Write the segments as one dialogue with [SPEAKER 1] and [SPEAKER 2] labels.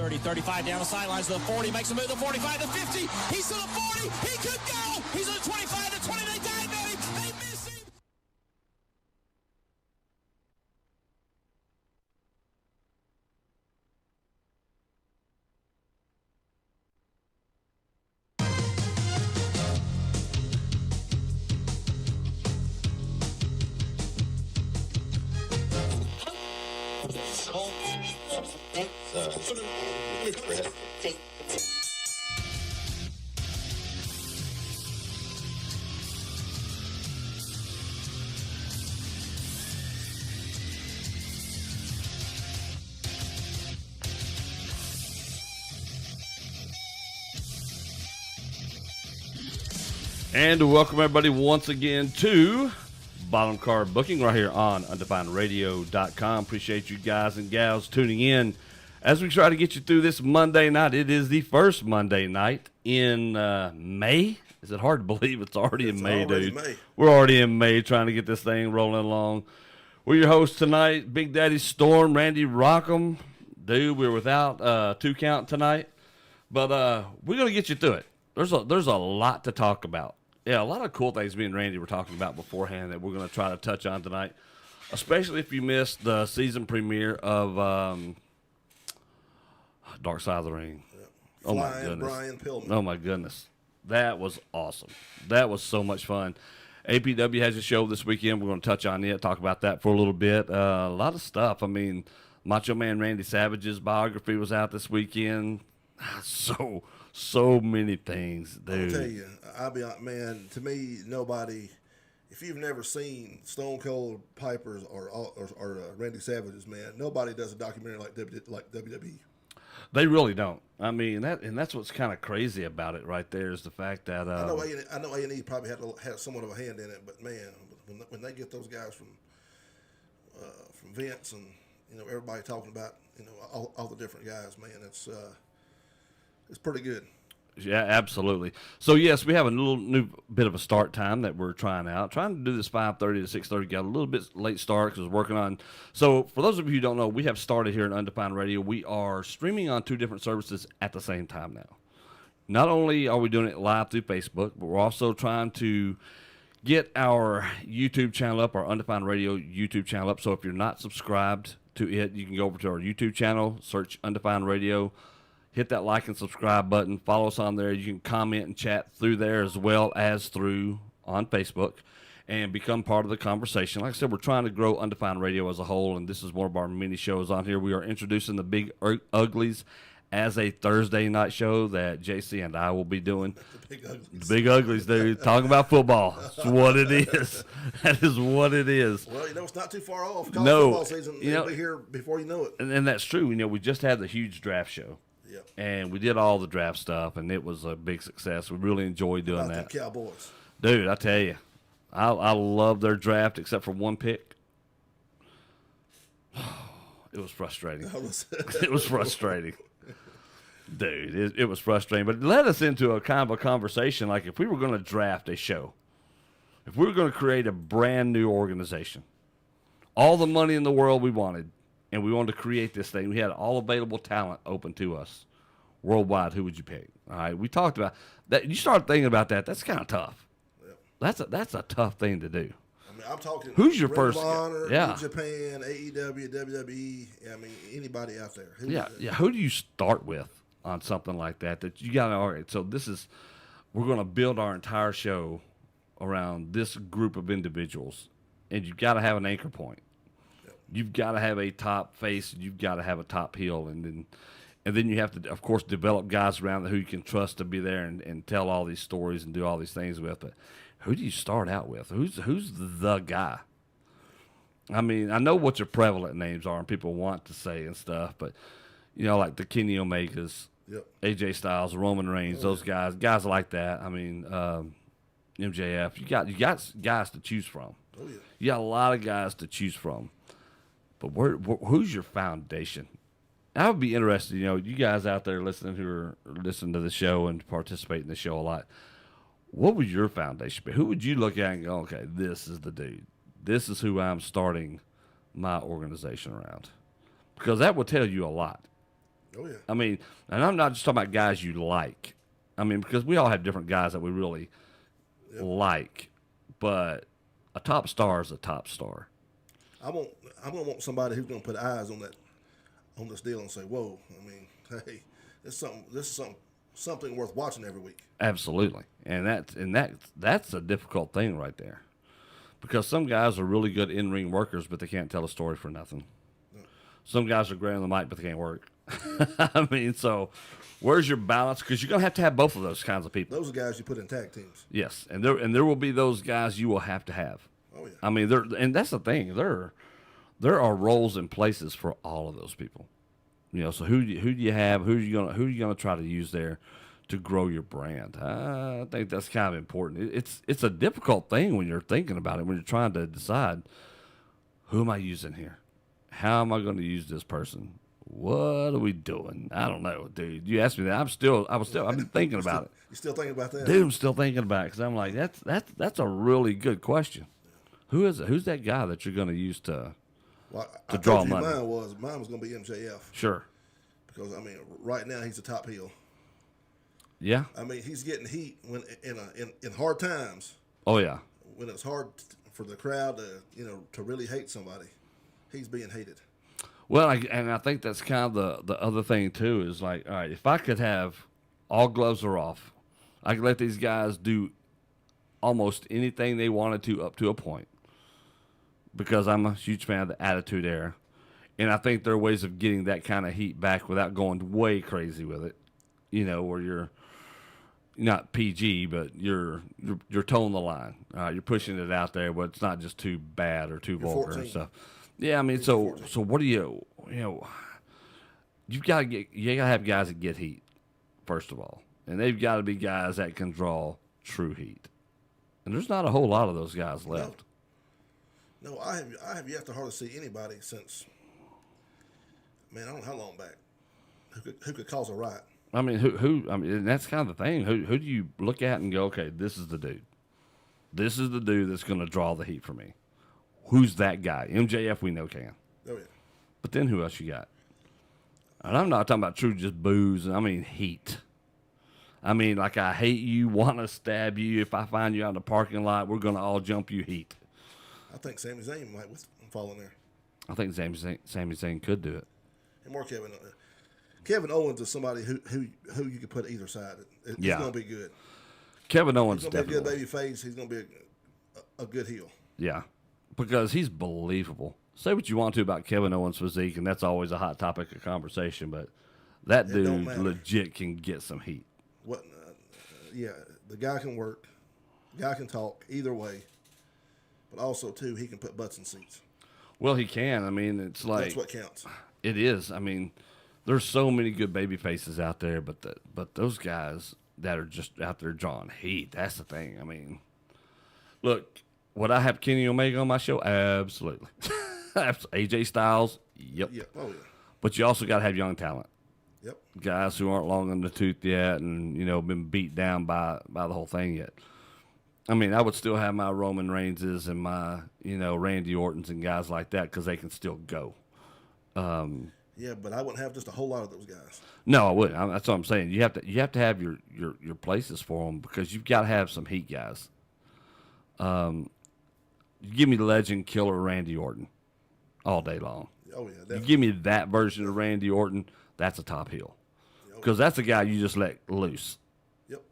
[SPEAKER 1] 30, 35 down the sidelines to the 40, makes a move to the 45, the 50, he's to the 40, he could go, he's to the 25, the 20, they dive at him, they miss him.
[SPEAKER 2] And welcome everybody once again to Bottom Card Booking right here on UndefinedRadio.com. Appreciate you guys and gals tuning in as we try to get you through this Monday night. It is the first Monday night in May. Is it hard to believe it's already in May, dude? We're already in May trying to get this thing rolling along. We're your hosts tonight, Big Daddy Storm, Randy Rockham. Dude, we're without 2 count tonight, but we're going to get you through it. There's a lot to talk about. Yeah, a lot of cool things me and Randy were talking about beforehand that we're going to try to touch on tonight, especially if you missed the season premiere of Dark Side of the Ring. Yep. Oh, my goodness.
[SPEAKER 3] Brian Pillman.
[SPEAKER 2] Oh, my goodness. That was awesome. That was so much fun. APW has a show this weekend. We're going to touch on it, talk about that for a little bit. A lot of stuff. I mean, Macho Man Randy Savage's biography was out this weekend. So many things, dude.
[SPEAKER 3] I'll tell you, I'll be honest, man, to me, nobody, if you've never seen Stone Cold Piper's or Randy Savage's, man, nobody does a documentary like WWE.
[SPEAKER 2] They really don't. I mean, that's what's kind of crazy about it right there is the fact that
[SPEAKER 3] I know A&E probably had somewhat of a hand in it, but man, when they get those guys from Vince and everybody talking about all the different guys, man, it's pretty good.
[SPEAKER 2] Yeah, absolutely. So, yes, we have a little new bit of a start time that we're trying to do this 5:30 to 6:30. Got a little bit late start because we're working on. So, for those of you who don't know, we have started here at Undefined Radio. We are streaming on 2 different services at the same time now. Not only are we doing it live through Facebook, but we're also trying to get our YouTube channel up, our Undefined Radio YouTube channel up. So, if you're not subscribed to it, you can go over to our YouTube channel, search Undefined Radio. Hit that like and subscribe button. Follow us on there. You can comment and chat through there as well as through on Facebook and become part of the conversation. Like I said, we're trying to grow Undefined Radio as a whole, and this is one of our mini shows on here. We are introducing the Big Uglies as a Thursday night show that JC and I will be doing. The Big Uglies, dude. Talking about football. That's what it is. That is what it is.
[SPEAKER 3] Well, it's not too far off. Football season, it'll be here before you know it.
[SPEAKER 2] And that's true. We just had the huge draft show.
[SPEAKER 3] Yep.
[SPEAKER 2] And we did all the draft stuff, and it was a big success. We really enjoyed doing that.
[SPEAKER 3] The Cowboys.
[SPEAKER 2] Dude, I tell you, I love their draft except for one pick. It was frustrating. It was frustrating. Dude, it was frustrating. But it led us into a kind of a conversation like if we were going to draft a show, if we were going to create a brand new organization, all the money in the world we wanted, and we wanted to create this thing. We had all available talent open to us worldwide. Who would you pick? All right, we talked about that. You start thinking about that. That's kind of tough. Yep. That's a tough thing to do.
[SPEAKER 3] I mean, I'm talking.
[SPEAKER 2] Who's your
[SPEAKER 3] Ring
[SPEAKER 2] first?
[SPEAKER 3] Of Honor,
[SPEAKER 2] yeah,
[SPEAKER 3] New Japan, AEW, WWE. I mean, anybody out there.
[SPEAKER 2] Yeah. Who do you start with on something like that? That you got to. All right, so we're going to build our entire show around this group of individuals, and you've got to have an anchor point. You've got to have a top face. You've got to have a top heel, and then you have to, of course, develop guys around who you can trust to be there and tell all these stories and do all these things with. But who do you start out with? Who's the guy? I mean, I know what your prevalent names are and people want to say and stuff, but like the Kenny Omegas,
[SPEAKER 3] yep.
[SPEAKER 2] AJ Styles, Roman Reigns, those guys like that. I mean, MJF. You got guys to choose from.
[SPEAKER 3] Oh yeah.
[SPEAKER 2] You got a lot of guys to choose from. But who's your foundation? I would be interested, you guys out there listening who are listening to the show and participate in the show a lot. What would your foundation be? Who would you look at and go, okay, this is the dude. This is who I'm starting my organization around. Because that will tell you a lot.
[SPEAKER 3] Oh yeah.
[SPEAKER 2] I mean, and I'm not just talking about guys you like. I mean, because we all have different guys that we really like, but a top star is a top star.
[SPEAKER 3] I'm gonna want somebody who's gonna put eyes on this deal and say, "Whoa!" I mean, hey, this is something worth watching every week.
[SPEAKER 2] Absolutely, and that's a difficult thing right there, because some guys are really good in ring workers, but they can't tell a story for nothing. Some guys are great on the mic, but they can't work. I mean, so where's your balance? Because you're gonna to have both of those kinds of people.
[SPEAKER 3] Those are guys you put in tag teams.
[SPEAKER 2] Yes, and there will be those guys you will have to have.
[SPEAKER 3] Oh yeah.
[SPEAKER 2] I mean, and that's the thing. There are roles and places for all of those people. You know, so who do you have? Who are you gonna try to use there to grow your brand? I think that's kind of important. It's a difficult thing when you're thinking about it, when you're trying to decide, who am I using here? How am I going to use this person? What are we doing? I don't know, dude. You asked me that. I've been thinking about it.
[SPEAKER 3] You still thinking about that?
[SPEAKER 2] Dude, I'm still thinking about it because I'm like, that's a really good question. Who is it? Who's that guy that you're going to use to draw money?
[SPEAKER 3] Mine was going to be MJF.
[SPEAKER 2] Sure.
[SPEAKER 3] Because I mean, right now he's the top heel.
[SPEAKER 2] Yeah.
[SPEAKER 3] I mean, he's getting heat when in hard times.
[SPEAKER 2] Oh yeah.
[SPEAKER 3] When it's hard for the crowd to really hate somebody, he's being hated.
[SPEAKER 2] Well, I think that's kind of the other thing too is like, all right, if I could have all gloves are off, I could let these guys do almost anything they wanted to up to a point, because I'm a huge fan of the Attitude Era, and I think there are ways of getting that kind of heat back without going way crazy with it. You know, where you're not PG, but you're toeing the line. You're pushing it out there, but it's not just too bad or too vulgar
[SPEAKER 3] 14.
[SPEAKER 2] and stuff. Yeah, I mean, so what do you gotta have guys that get heat, first of all, and they've got to be guys that can draw true heat, and there's not a whole lot of those guys left.
[SPEAKER 3] No, I have yet to hardly see anybody since, man, I don't know how long back, who could cause a riot.
[SPEAKER 2] I mean, who? I mean, and that's kind of the thing. Who do you look at and go, okay, this is the dude. This is the dude that's going to draw the heat for me. Who's that guy? MJF, we know can.
[SPEAKER 3] Oh yeah.
[SPEAKER 2] But then who else you got? And I'm not talking about true just booze. I mean heat. I mean, like, I hate you, want to stab you. If I find you out in the parking lot, we're going to all jump you heat.
[SPEAKER 3] I think Sami Zayn might fall in there.
[SPEAKER 2] I think Sami Zayn could do it.
[SPEAKER 3] And more Kevin Owens is somebody who you could put either side. He's going to be good.
[SPEAKER 2] Kevin Owens
[SPEAKER 3] He's going to be a
[SPEAKER 2] definitely.
[SPEAKER 3] good baby face. He's going to be a good heel.
[SPEAKER 2] Yeah, because he's believable. Say what you want to about Kevin Owens' physique, and that's always a hot topic of conversation, but that dude legit can get some heat.
[SPEAKER 3] Yeah, the guy can work. The guy can talk either way. But also, too, he can put butts in seats.
[SPEAKER 2] Well, he can. I mean, it's like...
[SPEAKER 3] That's what counts.
[SPEAKER 2] It is. I mean, there's so many good baby faces out there, but those guys that are just out there drawing heat, that's the thing. I mean, look, would I have Kenny Omega on my show? Absolutely. AJ Styles? Yep.
[SPEAKER 3] Yep. Oh, yeah.
[SPEAKER 2] But you also got to have young talent.
[SPEAKER 3] Yep.
[SPEAKER 2] Guys who aren't long in the tooth yet and, been beat down by the whole thing yet. I mean, I would still have my Roman Reigns' and my, Randy Orton's and guys like that because they can still go.
[SPEAKER 3] Yeah, but I wouldn't have just a whole lot of those guys.
[SPEAKER 2] No, I wouldn't. That's what I'm saying. You have to have your places for them because you've got to have some heat guys. You give me the legend killer Randy Orton all day long.
[SPEAKER 3] Oh yeah, definitely.
[SPEAKER 2] You give me that version of Randy Orton, that's a top heel because that's a guy you just let loose.
[SPEAKER 3] Yep.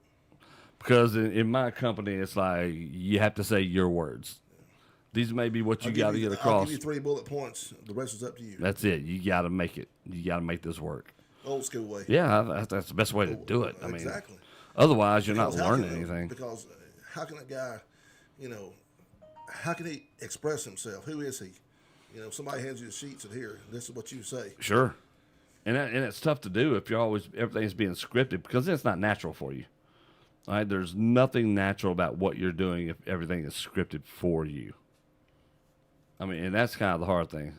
[SPEAKER 2] Because in my company, it's like you have to say your words. These may be what you got to get across.
[SPEAKER 3] I'll give you 3 bullet points. The rest is up to you.
[SPEAKER 2] That's it. You got to make it. You got to make this work.
[SPEAKER 3] Old school way.
[SPEAKER 2] Yeah, that's the best way to do it. I mean,
[SPEAKER 3] exactly.
[SPEAKER 2] Otherwise, you're not learning anything.
[SPEAKER 3] Because how can a guy, how can he express himself? Who is he? Somebody hands you the sheets and here, this is what you say.
[SPEAKER 2] Sure. And it's tough to do if everything's being scripted because it's not natural for you. All right? There's nothing natural about what you're doing if everything is scripted for you. I mean, and that's kind of the hard thing.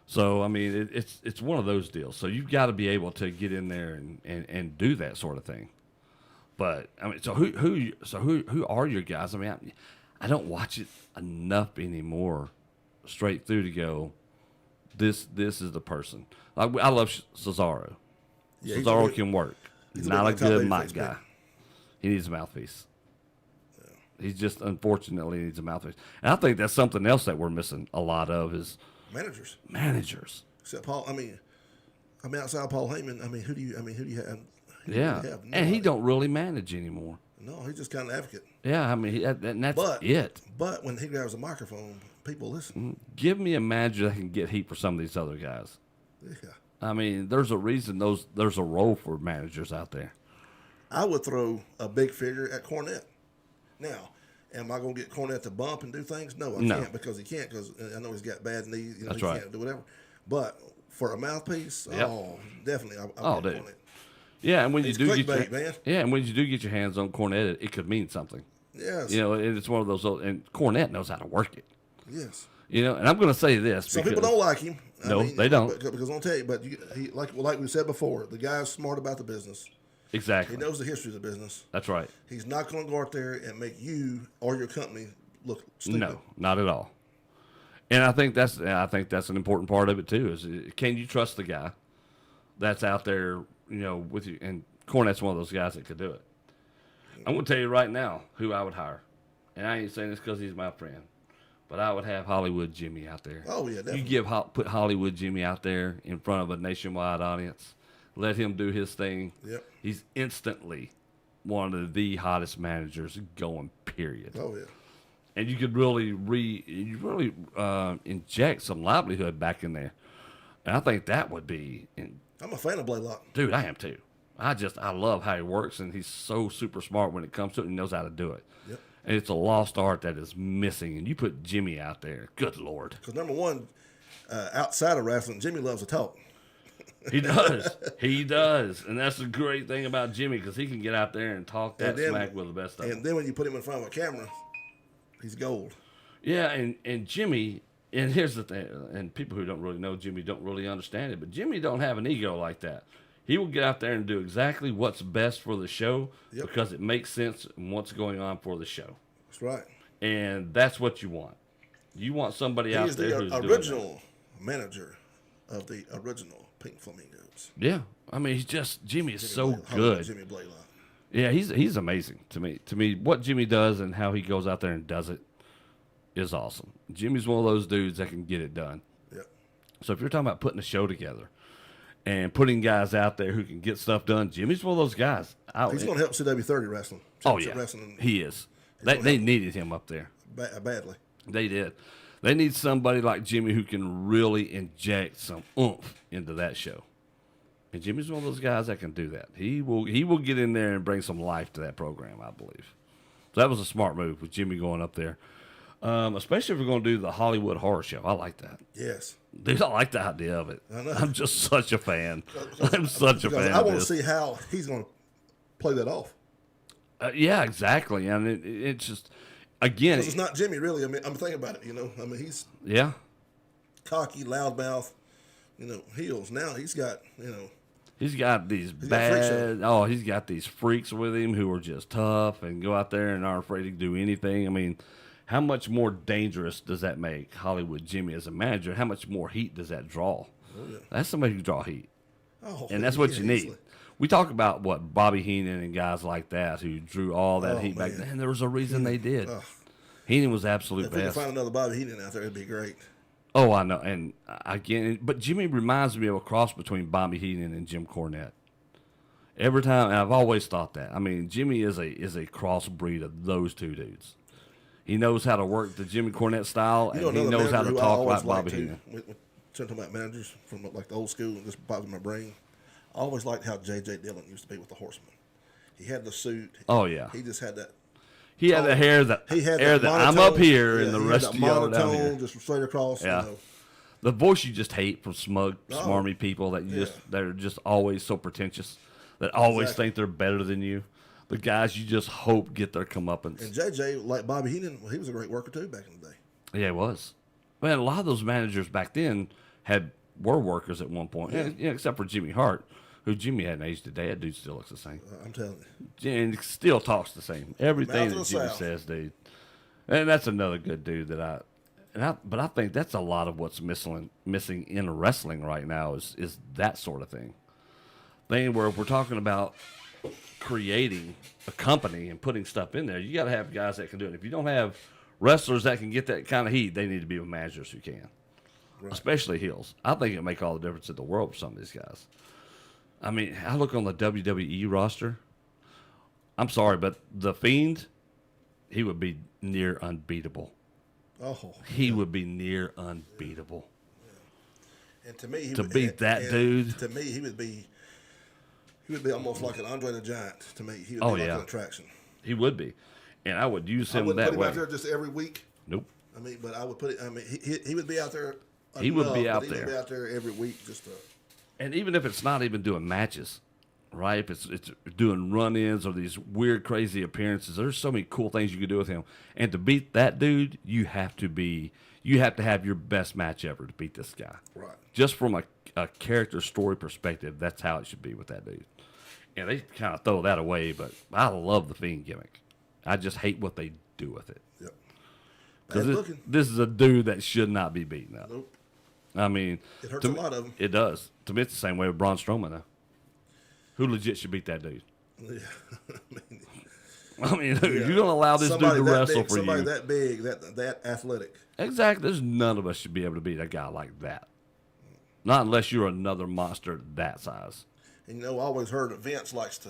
[SPEAKER 2] So, I mean, it's one of those deals. So you've got to be able to get in there and do that sort of thing. But I mean, so who are your guys? I mean, I don't watch it enough anymore, straight through to go. This is the person. I love Cesaro.
[SPEAKER 3] Yeah, he's
[SPEAKER 2] Cesaro
[SPEAKER 3] a-
[SPEAKER 2] can work.
[SPEAKER 3] he's a
[SPEAKER 2] Not a
[SPEAKER 3] big top
[SPEAKER 2] good
[SPEAKER 3] babyface,
[SPEAKER 2] mic guy.
[SPEAKER 3] man.
[SPEAKER 2] He needs a mouthpiece. He's just unfortunately needs a mouthpiece. And I think that's something else that we're missing a lot of is
[SPEAKER 3] managers. Except Paul. I mean, outside of Paul Heyman. I mean, who do you have? Who do you have?
[SPEAKER 2] And he
[SPEAKER 3] Nobody.
[SPEAKER 2] don't really manage anymore.
[SPEAKER 3] No, he's just kind of advocate.
[SPEAKER 2] Yeah, I mean, and that's it.
[SPEAKER 3] But when he grabs a microphone, people listen.
[SPEAKER 2] Give me a manager that can get heat for some of these other guys.
[SPEAKER 3] Yeah.
[SPEAKER 2] I mean, there's a reason there's a role for managers out there.
[SPEAKER 3] I would throw a big figure at Cornette. Now, am I going to get Cornette to bump and do things? No, I can't because he can't because I know he's got bad knees. You know,
[SPEAKER 2] That's
[SPEAKER 3] he
[SPEAKER 2] right.
[SPEAKER 3] can't do whatever. But for a mouthpiece, definitely.
[SPEAKER 2] Oh,
[SPEAKER 3] get
[SPEAKER 2] dude.
[SPEAKER 3] Cornette.
[SPEAKER 2] Yeah, and when
[SPEAKER 3] He's
[SPEAKER 2] you do
[SPEAKER 3] clickbait, man.
[SPEAKER 2] and when you do get your hands on Cornette, it could mean something.
[SPEAKER 3] Yes.
[SPEAKER 2] You know, and it's one of those, and Cornette knows how to work it.
[SPEAKER 3] Yes.
[SPEAKER 2] You know, and I'm going to say this.
[SPEAKER 3] Some people don't like him.
[SPEAKER 2] No, they don't.
[SPEAKER 3] Because I'll tell you, but like we said before, the guy's smart about the business.
[SPEAKER 2] Exactly.
[SPEAKER 3] He knows the history of the business.
[SPEAKER 2] That's right.
[SPEAKER 3] He's not going to go out there and make you or your company look stupid.
[SPEAKER 2] No, not at all. And I think that's an important part of it too. Is can you trust the guy that's out there, you know, with you? And Cornette's one of those guys that could do it. I'm going to tell you right now who I would hire, and I ain't saying this because he's my friend, but I would have Hollywood Jimmy out there.
[SPEAKER 3] Oh yeah, definitely.
[SPEAKER 2] You put Hollywood Jimmy out there in front of a nationwide audience, let him do his thing.
[SPEAKER 3] Yep.
[SPEAKER 2] He's instantly one of the hottest managers going. Period.
[SPEAKER 3] Oh yeah.
[SPEAKER 2] And you could really inject some livelihood back in there, and I think that would be.
[SPEAKER 3] I'm a fan of Blaylock.
[SPEAKER 2] Dude, I am too. I love how he works, and he's so super smart when it comes to it. And he knows how to do it.
[SPEAKER 3] Yep.
[SPEAKER 2] And it's a lost art that is missing. And you put Jimmy out there, good Lord.
[SPEAKER 3] Because number one, outside of wrestling, Jimmy loves to talk.
[SPEAKER 2] He does. He does. And that's the great thing about Jimmy because he can get out there and talk that smack with the best of them.
[SPEAKER 3] And then when you put him in front of a camera, he's gold.
[SPEAKER 2] Yeah, and Jimmy, and here's the thing, and people who don't really know Jimmy don't really understand it, but Jimmy don't have an ego like that. He will get out there and do exactly what's best for the show because it makes sense and what's going on for the show.
[SPEAKER 3] That's right.
[SPEAKER 2] And that's what you want. You want somebody out there who's
[SPEAKER 3] the original manager of the original Pink Flamingos.
[SPEAKER 2] Yeah, I mean, Jimmy is so good.
[SPEAKER 3] Jimmy Blaylock.
[SPEAKER 2] Yeah, he's amazing to me. To me, what Jimmy does and how he goes out there and does it is awesome. Jimmy's one of those dudes that can get it done.
[SPEAKER 3] Yep.
[SPEAKER 2] So if you're talking about putting a show together and putting guys out there who can get stuff done, Jimmy's one of those guys.
[SPEAKER 3] He's going to help CW30 wrestling.
[SPEAKER 2] Oh yeah, he is. They needed him up there
[SPEAKER 3] badly.
[SPEAKER 2] They did. They need somebody like Jimmy who can really inject some oomph into that show. And Jimmy's one of those guys that can do that. He will get in there and bring some life to that program, I believe. So that was a smart move with Jimmy going up there. Especially if we're going to do the Hollywood Horror Show. I like that.
[SPEAKER 3] Yes.
[SPEAKER 2] Dude, I like the idea of it.
[SPEAKER 3] I know.
[SPEAKER 2] I'm just such a fan. I'm such a fan.
[SPEAKER 3] I want to see how he's going to play that off.
[SPEAKER 2] Yeah, exactly. And it's just, again.
[SPEAKER 3] Because it's not Jimmy, really. I mean, I'm thinking about it, you know. I mean, he's cocky, loudmouth, you know, heels. Now he's got, you know.
[SPEAKER 2] He's got these he's got these freaks with him who are just tough and go out there and aren't afraid to do anything. I mean, how much more dangerous does that make Hollywood Jimmy as a manager? How much more heat does that draw?
[SPEAKER 3] Oh, yeah.
[SPEAKER 2] That's somebody who draw heat.
[SPEAKER 3] Oh,
[SPEAKER 2] and that's what you need.
[SPEAKER 3] Easily.
[SPEAKER 2] We talk about what Bobby Heenan and guys like that who drew all that heat back then. And there was a reason they did. Heenan was absolute best.
[SPEAKER 3] If we can find another Bobby Heenan out there, it'd be great.
[SPEAKER 2] Oh, I know. And again, but Jimmy reminds me of a cross between Bobby Heenan and Jim Cornette. Every time, and I've always thought that. I mean, Jimmy is a crossbreed of those two dudes. He knows how to work the Jimmy Cornette style, and he knows how to talk like Bobby Heenan.
[SPEAKER 3] We're talking about managers from like the old school, and this pops in my brain. I always liked how J.J. Dillon used to be with the Horsemen. He had the suit.
[SPEAKER 2] Oh yeah.
[SPEAKER 3] He just had that.
[SPEAKER 2] He had the hair that I'm up here and the rest of y'all down here.
[SPEAKER 3] Just straight across.
[SPEAKER 2] Yeah.
[SPEAKER 3] You know.
[SPEAKER 2] The voice you just hate from smug, smarmy people that that are just always so pretentious, that always think they're better than you. The guys you just hope get their comeuppance.
[SPEAKER 3] And JJ, like Bobby Heenan, he was a great worker too back in the day.
[SPEAKER 2] Yeah, he was. Man, a lot of those managers back then were workers at one point. Yeah, except for Jimmy Hart, who Jimmy hadn't aged today. That dude still looks the same.
[SPEAKER 3] I'm telling you.
[SPEAKER 2] And still talks the same. Everything that Jimmy
[SPEAKER 3] South.
[SPEAKER 2] says, dude. And that's another good dude but I think that's a lot of what's missing in wrestling right now is that sort of thing. thing where if we're talking about creating a company and putting stuff in there, you got to have guys that can do it. If you don't have wrestlers that can get that kind of heat, they need to be with managers who can, especially heels. I think it'll make all the difference in the world for some of these guys. I mean, I look on the WWE roster. I'm sorry, but The Fiend, he would be near unbeatable.
[SPEAKER 3] Oh,
[SPEAKER 2] He would be near unbeatable.
[SPEAKER 3] and to me,
[SPEAKER 2] beat that dude.
[SPEAKER 3] To me, he would be almost like an Andre the Giant. To me, he would be like an attraction.
[SPEAKER 2] He would be, and I would use him
[SPEAKER 3] I wouldn't
[SPEAKER 2] that
[SPEAKER 3] put him
[SPEAKER 2] way.
[SPEAKER 3] out there just every week.
[SPEAKER 2] Nope.
[SPEAKER 3] I mean, but I would put it. I mean, he would be out there.
[SPEAKER 2] He would be out
[SPEAKER 3] He
[SPEAKER 2] there.
[SPEAKER 3] would be out there every week, just to.
[SPEAKER 2] And even if it's not even doing matches, right? If it's doing run-ins or these weird, crazy appearances, there's so many cool things you could do with him. And to beat that dude, you have to have your best match ever to beat this guy.
[SPEAKER 3] Right.
[SPEAKER 2] Just from a character story perspective, that's how it should be with that dude. And they kind of throw that away, but I love the Fiend gimmick. I just hate what they do with it.
[SPEAKER 3] Yep.
[SPEAKER 2] Because this is a dude that should not be beaten up.
[SPEAKER 3] Nope.
[SPEAKER 2] I mean,
[SPEAKER 3] It hurts a lot of them.
[SPEAKER 2] It does. To me, it's the same way with Braun Strowman, though. Who legit should beat that dude?
[SPEAKER 3] Yeah.
[SPEAKER 2] I mean, if you're going to allow this dude to wrestle for
[SPEAKER 3] somebody
[SPEAKER 2] you.
[SPEAKER 3] that big, that athletic.
[SPEAKER 2] Exactly. There's none of us should be able to beat a guy like that. Not unless you're another monster that size.
[SPEAKER 3] And I always heard that Vince likes to,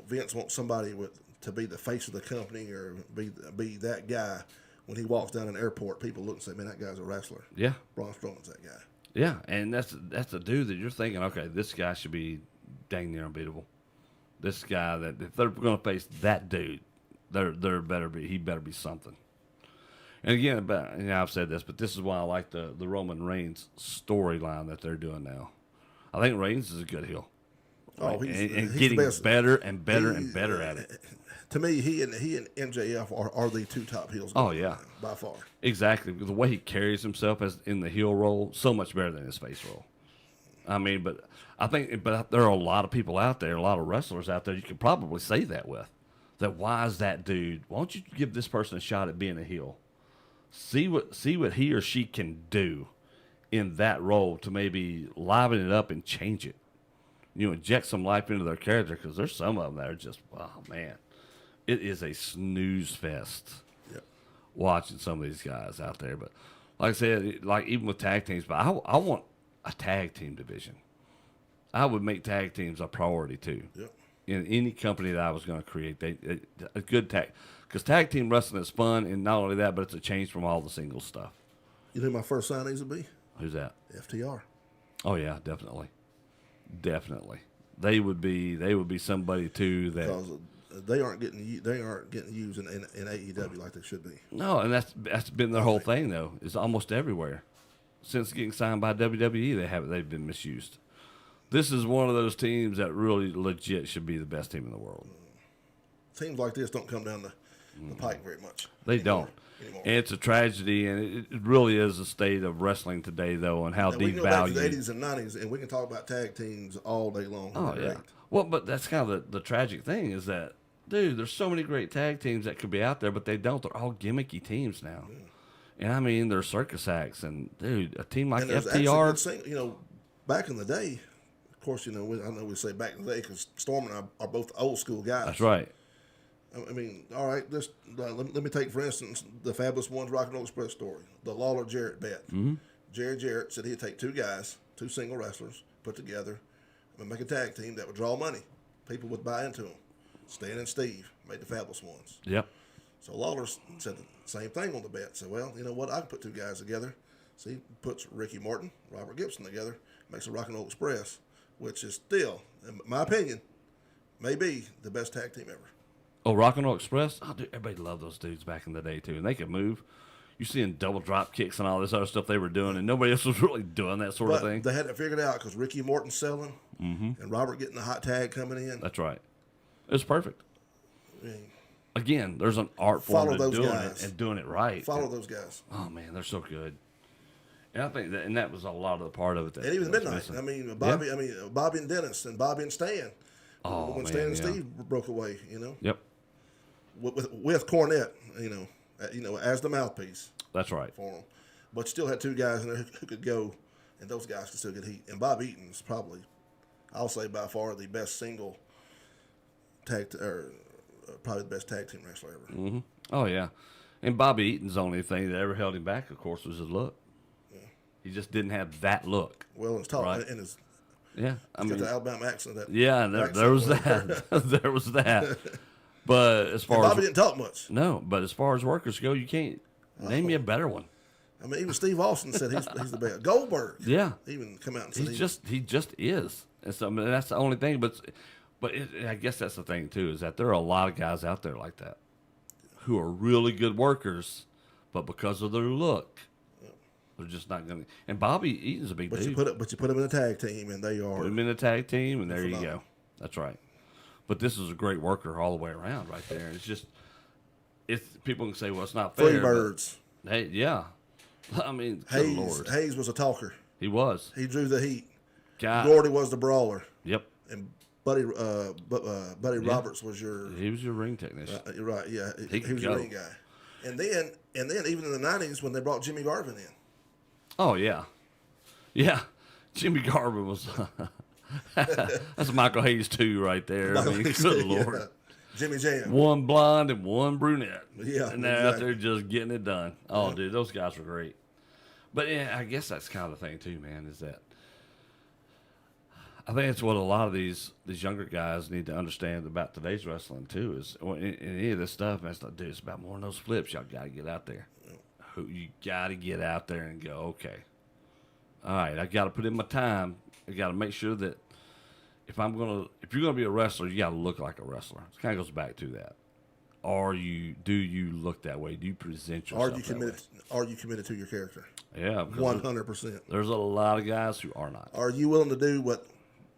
[SPEAKER 3] Vince wants somebody to be the face of the company or be that guy. When he walks down an airport, people look and say, "Man, that guy's a wrestler."
[SPEAKER 2] Yeah.
[SPEAKER 3] Braun Strowman's that guy.
[SPEAKER 2] Yeah, and that's a dude that you're thinking, okay, this guy should be dang near unbeatable. This guy that if they're going to face that dude, he better be something. And again, I've said this, but this is why I like the Roman Reigns storyline that they're doing now. I think Reigns is a good heel.
[SPEAKER 3] Oh,
[SPEAKER 2] he's
[SPEAKER 3] he's
[SPEAKER 2] getting
[SPEAKER 3] the best.
[SPEAKER 2] better and better and better at it.
[SPEAKER 3] To me, he and MJF are the two top heels.
[SPEAKER 2] Oh, yeah.
[SPEAKER 3] By far.
[SPEAKER 2] Exactly. The way he carries himself as in the heel role, so much better than his face role. I mean, but there are a lot of people out there, a lot of wrestlers out there you could probably say that with. That why is that dude? Why don't you give this person a shot at being a heel? See what he or she can do in that role to maybe liven it up and change it. Inject some life into their character because there's some of them that are just, oh man, it is a snooze fest.
[SPEAKER 3] Yep.
[SPEAKER 2] Watching some of these guys out there, but like I said, like even with tag teams, but I want a tag team division. I would make tag teams a priority too.
[SPEAKER 3] Yep.
[SPEAKER 2] In any company that I was going to create, a good tag, because tag team wrestling is fun, and not only that, but it's a change from all the single stuff.
[SPEAKER 3] You know who my first signees would be?
[SPEAKER 2] Who's that?
[SPEAKER 3] FTR.
[SPEAKER 2] Oh yeah, definitely. They would be somebody too that.
[SPEAKER 3] Because they aren't getting used in AEW like they should be.
[SPEAKER 2] No, and that's been their whole thing though. Is almost everywhere since getting signed by WWE, they've been misused. This is one of those teams that really legit should be the best team in the world.
[SPEAKER 3] Teams like this don't come down the pike very much.
[SPEAKER 2] They don't.
[SPEAKER 3] Anymore.
[SPEAKER 2] And it's a tragedy, and it really is the state of wrestling today, though, and how
[SPEAKER 3] And we can go back to
[SPEAKER 2] devalued.
[SPEAKER 3] the 80s and 90s, and we can talk about tag teams all day long.
[SPEAKER 2] Oh
[SPEAKER 3] They're
[SPEAKER 2] yeah.
[SPEAKER 3] great.
[SPEAKER 2] Well, but that's kind of the tragic thing is that, dude, there's so many great tag teams that could be out there, but they don't. They're all gimmicky teams now. Yeah. And I mean, they're circus acts, and dude, a team like FTR.
[SPEAKER 3] Back in the day, of course, I know we say back in the day because Storm and I are both old school guys.
[SPEAKER 2] That's right.
[SPEAKER 3] I mean, all right, let me take, for instance, the Fabulous Ones Rock and Roll Express story, the Lawler Jarrett bet. Mm-hmm. Jerry Jarrett said he'd take two guys, two single wrestlers, put together, and make a tag team that would draw money. People would buy into them. Stan and Steve made the Fabulous Ones.
[SPEAKER 2] Yep.
[SPEAKER 3] So Lawler said the same thing on the bet. Said, well, you know what? I can put two guys together. So he puts Ricky Morton, Robert Gibson together, makes a Rock and Roll Express, which is still, in my opinion, maybe the best tag team ever.
[SPEAKER 2] Oh, Rock and Roll Express? Oh, dude, everybody loved those dudes back in the day, too. And they could move. You seeing double drop kicks and all this other stuff they were doing, and nobody else was really doing that sort of thing.
[SPEAKER 3] They had it figured out because Ricky Morton selling and Robert getting the hot tag coming in.
[SPEAKER 2] That's right. It was perfect.
[SPEAKER 3] I mean,
[SPEAKER 2] again, there's an art form to doing
[SPEAKER 3] guys.
[SPEAKER 2] it and doing it right.
[SPEAKER 3] Follow those guys.
[SPEAKER 2] Oh, man, they're so good. And I think that was a lot of the part of it.
[SPEAKER 3] And even Midnight. I mean, Bobby and Dennis and Bobby and Stan.
[SPEAKER 2] Oh,
[SPEAKER 3] when
[SPEAKER 2] man,
[SPEAKER 3] Stan and Steve broke away,
[SPEAKER 2] Yep.
[SPEAKER 3] With Cornette, as the mouthpiece.
[SPEAKER 2] That's right.
[SPEAKER 3] For them. But you still had two guys in there who could go, and those guys could still get heat. And Bob Eaton is probably I'll say by far the best single probably the best tag team wrestler ever.
[SPEAKER 2] Mm-hmm. Oh yeah, and Bobby Eaton's only thing that ever held him back, of course, was his look. Yeah. He just didn't have that look.
[SPEAKER 3] Well, it's tall
[SPEAKER 2] right?
[SPEAKER 3] and his.
[SPEAKER 2] Yeah,
[SPEAKER 3] I mean, got the Alabama accent.
[SPEAKER 2] Yeah, and there was that. There was that. But as far
[SPEAKER 3] and Bobby
[SPEAKER 2] as
[SPEAKER 3] didn't talk much.
[SPEAKER 2] No, but as far as workers go, you can't name me a better one.
[SPEAKER 3] I mean, even Steve Austin said he's the best. Goldberg,
[SPEAKER 2] yeah,
[SPEAKER 3] even come out and said
[SPEAKER 2] he just is. And so I mean, that's the only thing. But I guess that's the thing too, is that there are a lot of guys out there like that who are really good workers, but because of their look, they're just not going to. And Bobby Eaton's a big dude.
[SPEAKER 3] But you put them in a tag team, and they are.
[SPEAKER 2] Put them in a tag team, and there you go. That's right. But this is a great worker all the way around, right there. It's people can say, well, it's not fair.
[SPEAKER 3] Free birds.
[SPEAKER 2] Hey, yeah. I mean,
[SPEAKER 3] Hayes was a talker.
[SPEAKER 2] He was.
[SPEAKER 3] He drew the heat.
[SPEAKER 2] God.
[SPEAKER 3] Gordy was the brawler.
[SPEAKER 2] Yep.
[SPEAKER 3] And Buddy Roberts was your.
[SPEAKER 2] He was your ring technician.
[SPEAKER 3] You're right. Yeah,
[SPEAKER 2] he
[SPEAKER 3] was your ring guy. And then even in the '90s when they brought Jimmy Garvin in.
[SPEAKER 2] Oh yeah, yeah. Jimmy Garvin was. That's Michael Hayes too, right there. I mean, good Lord.
[SPEAKER 3] Yeah. Jimmy Jam.
[SPEAKER 2] One blonde and one brunette.
[SPEAKER 3] Yeah,
[SPEAKER 2] and they're out there just getting it done. Oh, dude, those guys were great. But yeah, I guess that's kind of the thing too, man. Is that I think it's what a lot of these younger guys need to understand about today's wrestling too. Is in any of this stuff, man, it's like, dude, it's about more than those flips. Y'all got to get out there. You got to get out there and go, okay, all right, I got to put in my time. I got to make sure that if you're gonna be a wrestler, you got to look like a wrestler. It kind of goes back to that. Do you look that way? Do you present yourself?
[SPEAKER 3] Are you committed to your character?
[SPEAKER 2] Yeah,
[SPEAKER 3] 100%.
[SPEAKER 2] There's a lot of guys who are not.
[SPEAKER 3] Are you willing to do what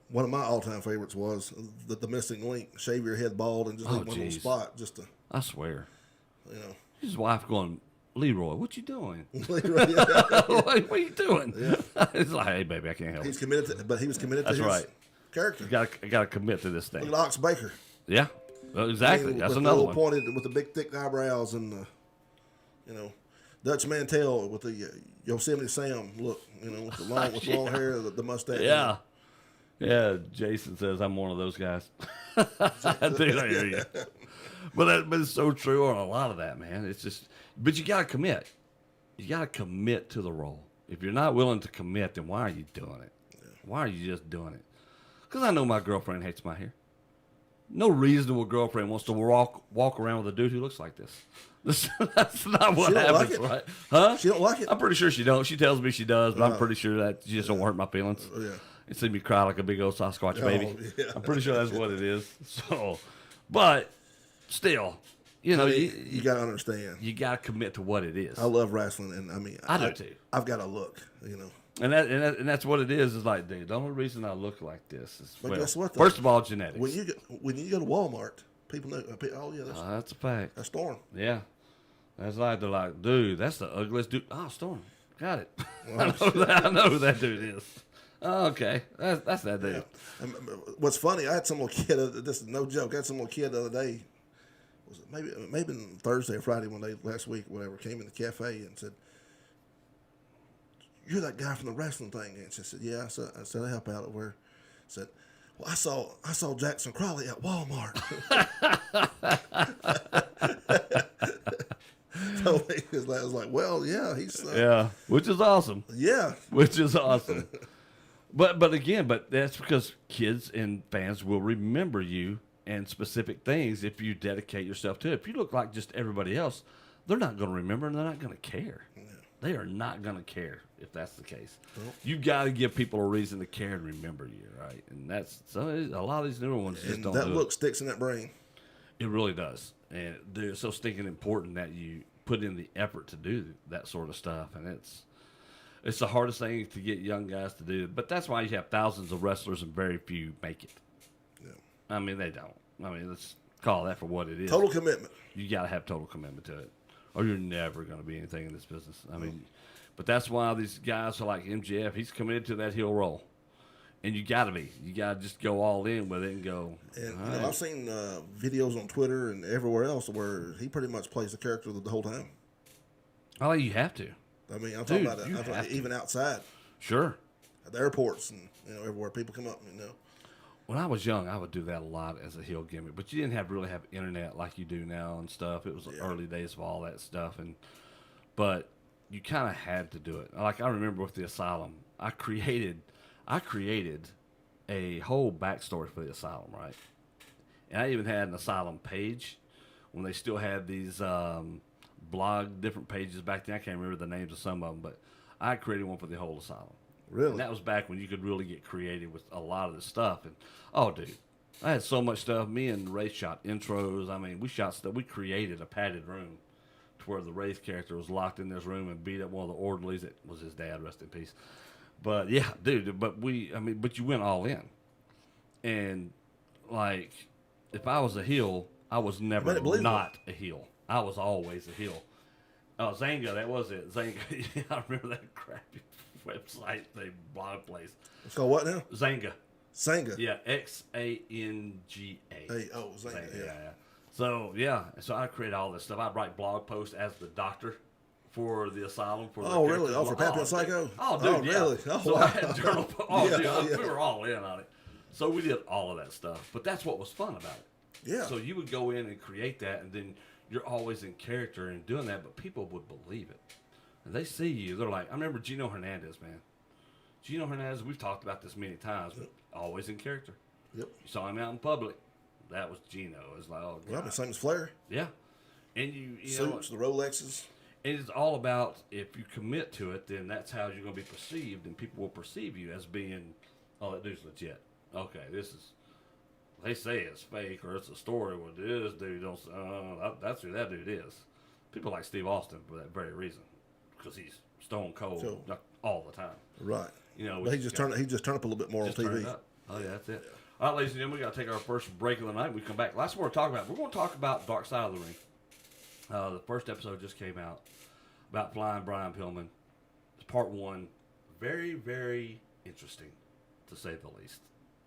[SPEAKER 3] one of my all-time favorites was, the missing link, shave your head bald and just leave one little spot just to.
[SPEAKER 2] I swear.
[SPEAKER 3] You know.
[SPEAKER 2] His wife going, Leroy, what you doing?
[SPEAKER 3] Leroy, yeah.
[SPEAKER 2] What are you doing?
[SPEAKER 3] Yeah.
[SPEAKER 2] He's like, hey, baby, I can't help
[SPEAKER 3] it. He was committed to his character.
[SPEAKER 2] You got to commit to this thing.
[SPEAKER 3] Look at Ox Baker.
[SPEAKER 2] Yeah, well, exactly. That's another one.
[SPEAKER 3] Pointed with the big, thick eyebrows and, Dutch Mantel with the Yosemite Sam look, with the long hair, the mustache.
[SPEAKER 2] Yeah. Yeah, Jason says I'm one of those guys. Dude, I hear you. But it's so true on a lot of that, man. It's just, but you got to commit. You got to commit to the role. If you're not willing to commit, then why are you doing it? Yeah. Why are you just doing it? Because I know my girlfriend hates my hair. No reasonable girlfriend wants to walk around with a dude who looks like this. That's not what happens, right? Huh?
[SPEAKER 3] She don't like it?
[SPEAKER 2] I'm pretty sure she don't. She tells me she does, but I'm pretty sure that she just don't hurt my feelings.
[SPEAKER 3] Yeah.
[SPEAKER 2] You see me cry like a big old Sasquatch baby.
[SPEAKER 3] Yeah.
[SPEAKER 2] I'm pretty sure that's what it is. So, but still, you
[SPEAKER 3] got to understand.
[SPEAKER 2] You got to commit to what it is.
[SPEAKER 3] I love wrestling, and I mean,
[SPEAKER 2] I do too.
[SPEAKER 3] I've got a look,
[SPEAKER 2] And that's what it is. Is like, dude, the only reason I look like this is,
[SPEAKER 3] guess what?
[SPEAKER 2] First of all, genetics.
[SPEAKER 3] When you go to Walmart, people know. Oh yeah,
[SPEAKER 2] that's a fact.
[SPEAKER 3] That's Storm.
[SPEAKER 2] Yeah, that's like they're like, dude, that's the ugliest dude. Oh, Storm, got it. Well, I know who that dude is. Oh, okay, that's that dude.
[SPEAKER 3] Yeah. What's funny? I had some little kid. This is no joke. I had some little kid the other day. Was it maybe Thursday or Friday one day last week, whatever. Came in the cafe and said, "You're that guy from the wrestling thing." And she said, "Yeah." I said, "I help out at where?" I said, "Well, I saw Jackson Crowley at Walmart." So I was like, "Well, yeah, he's
[SPEAKER 2] yeah," which is awesome.
[SPEAKER 3] Yeah,
[SPEAKER 2] which is awesome. But that's because kids and fans will remember you and specific things if you dedicate yourself to it. If you look like just everybody else, they're not going to remember and they're not going to care. Yeah. They are not going to care if that's the case. Nope. You got to give people a reason to care and remember you, right? And that's a lot of these newer ones just don't.
[SPEAKER 3] That look sticks in that brain.
[SPEAKER 2] It really does, and they're so stinking important that you put in the effort to do that sort of stuff, and it's the hardest thing to get young guys to do. But that's why you have thousands of wrestlers and very few make it. Yeah. I mean, they don't. I mean, let's call that for what it is.
[SPEAKER 3] Total commitment.
[SPEAKER 2] You got to have total commitment to it, or you're never going to be anything in this business. I mean, but that's why these guys are like MJF. He's committed to that heel roll, and you got to be. You got to just go all in with it and go.
[SPEAKER 3] And right. I've seen videos on Twitter and everywhere else where he pretty much plays the character the whole time.
[SPEAKER 2] Oh, you have to.
[SPEAKER 3] I mean, I'm talking about even outside.
[SPEAKER 2] Sure.
[SPEAKER 3] At the airports and everywhere people come up,
[SPEAKER 2] when I was young, I would do that a lot as a heel gimmick, but you didn't really have internet like you do now and stuff. It was the early days of all that stuff, but you kind of had to do it. Like I remember with the Asylum, I created a whole backstory for the Asylum, right? And I even had an Asylum page when they still had these blog different pages back then. I can't remember the names of some of them, but I created one for the whole Asylum.
[SPEAKER 3] Really?
[SPEAKER 2] And that was back when you could really get creative with a lot of this stuff. And oh, dude, I had so much stuff. Me and Ray shot intros. I mean, we shot stuff. We created a padded room to where the Wraith character was locked in this room and beat up one of the orderlies. That was his dad, rest in peace. But yeah, dude. But you went all in. And like, if I was a heel, I was never not a heel. I was always a heel. Oh, Zanga, that was it. Zanga. Yeah, I remember that crappy website, the blog place.
[SPEAKER 3] It's called what now?
[SPEAKER 2] Zanga.
[SPEAKER 3] Zanga.
[SPEAKER 2] Yeah, Xanga.
[SPEAKER 3] Zanga. Yeah.
[SPEAKER 2] So I created all this stuff. I'd write blog posts as the doctor for the Asylum. For
[SPEAKER 3] really? Oh, for Patriot Psycho?
[SPEAKER 2] Oh, dude, yeah.
[SPEAKER 3] Really? Oh,
[SPEAKER 2] so
[SPEAKER 3] wow.
[SPEAKER 2] I had journal. We were all in on it. So we did all of that stuff. But that's what was fun about it.
[SPEAKER 3] Yeah.
[SPEAKER 2] So you would go in and create that, and then you're always in character and doing that, but people would believe it. And they see you. They're like, I remember Gino Hernandez, man. Gino Hernandez, we've talked about this many times, but always in character.
[SPEAKER 3] Yep.
[SPEAKER 2] You saw him out in public. That was Gino. It's like, oh, God.
[SPEAKER 3] Well, the same as Flair.
[SPEAKER 2] Yeah. And you
[SPEAKER 3] Suits, the Rolexes.
[SPEAKER 2] And it's all about, if you commit to it, then that's how you're going to be perceived, and people will perceive you as being, oh, that dude's legit. Okay, they say it's fake or it's a story. Well, this dude that's who that dude is. People like Steve Austin for that very reason, because he's stone cold all the time.
[SPEAKER 3] Right.
[SPEAKER 2] But
[SPEAKER 3] he just turned up a little bit more on TV.
[SPEAKER 2] Oh yeah, that's it. Yeah. All right, ladies and gentlemen, we got to take our first break of the night. We come back. Last one we're talking about. We're going to talk about Dark Side of the Ring. The first episode just came out about Flying Brian Pillman. It's part 1. Very, very interesting, to say the least.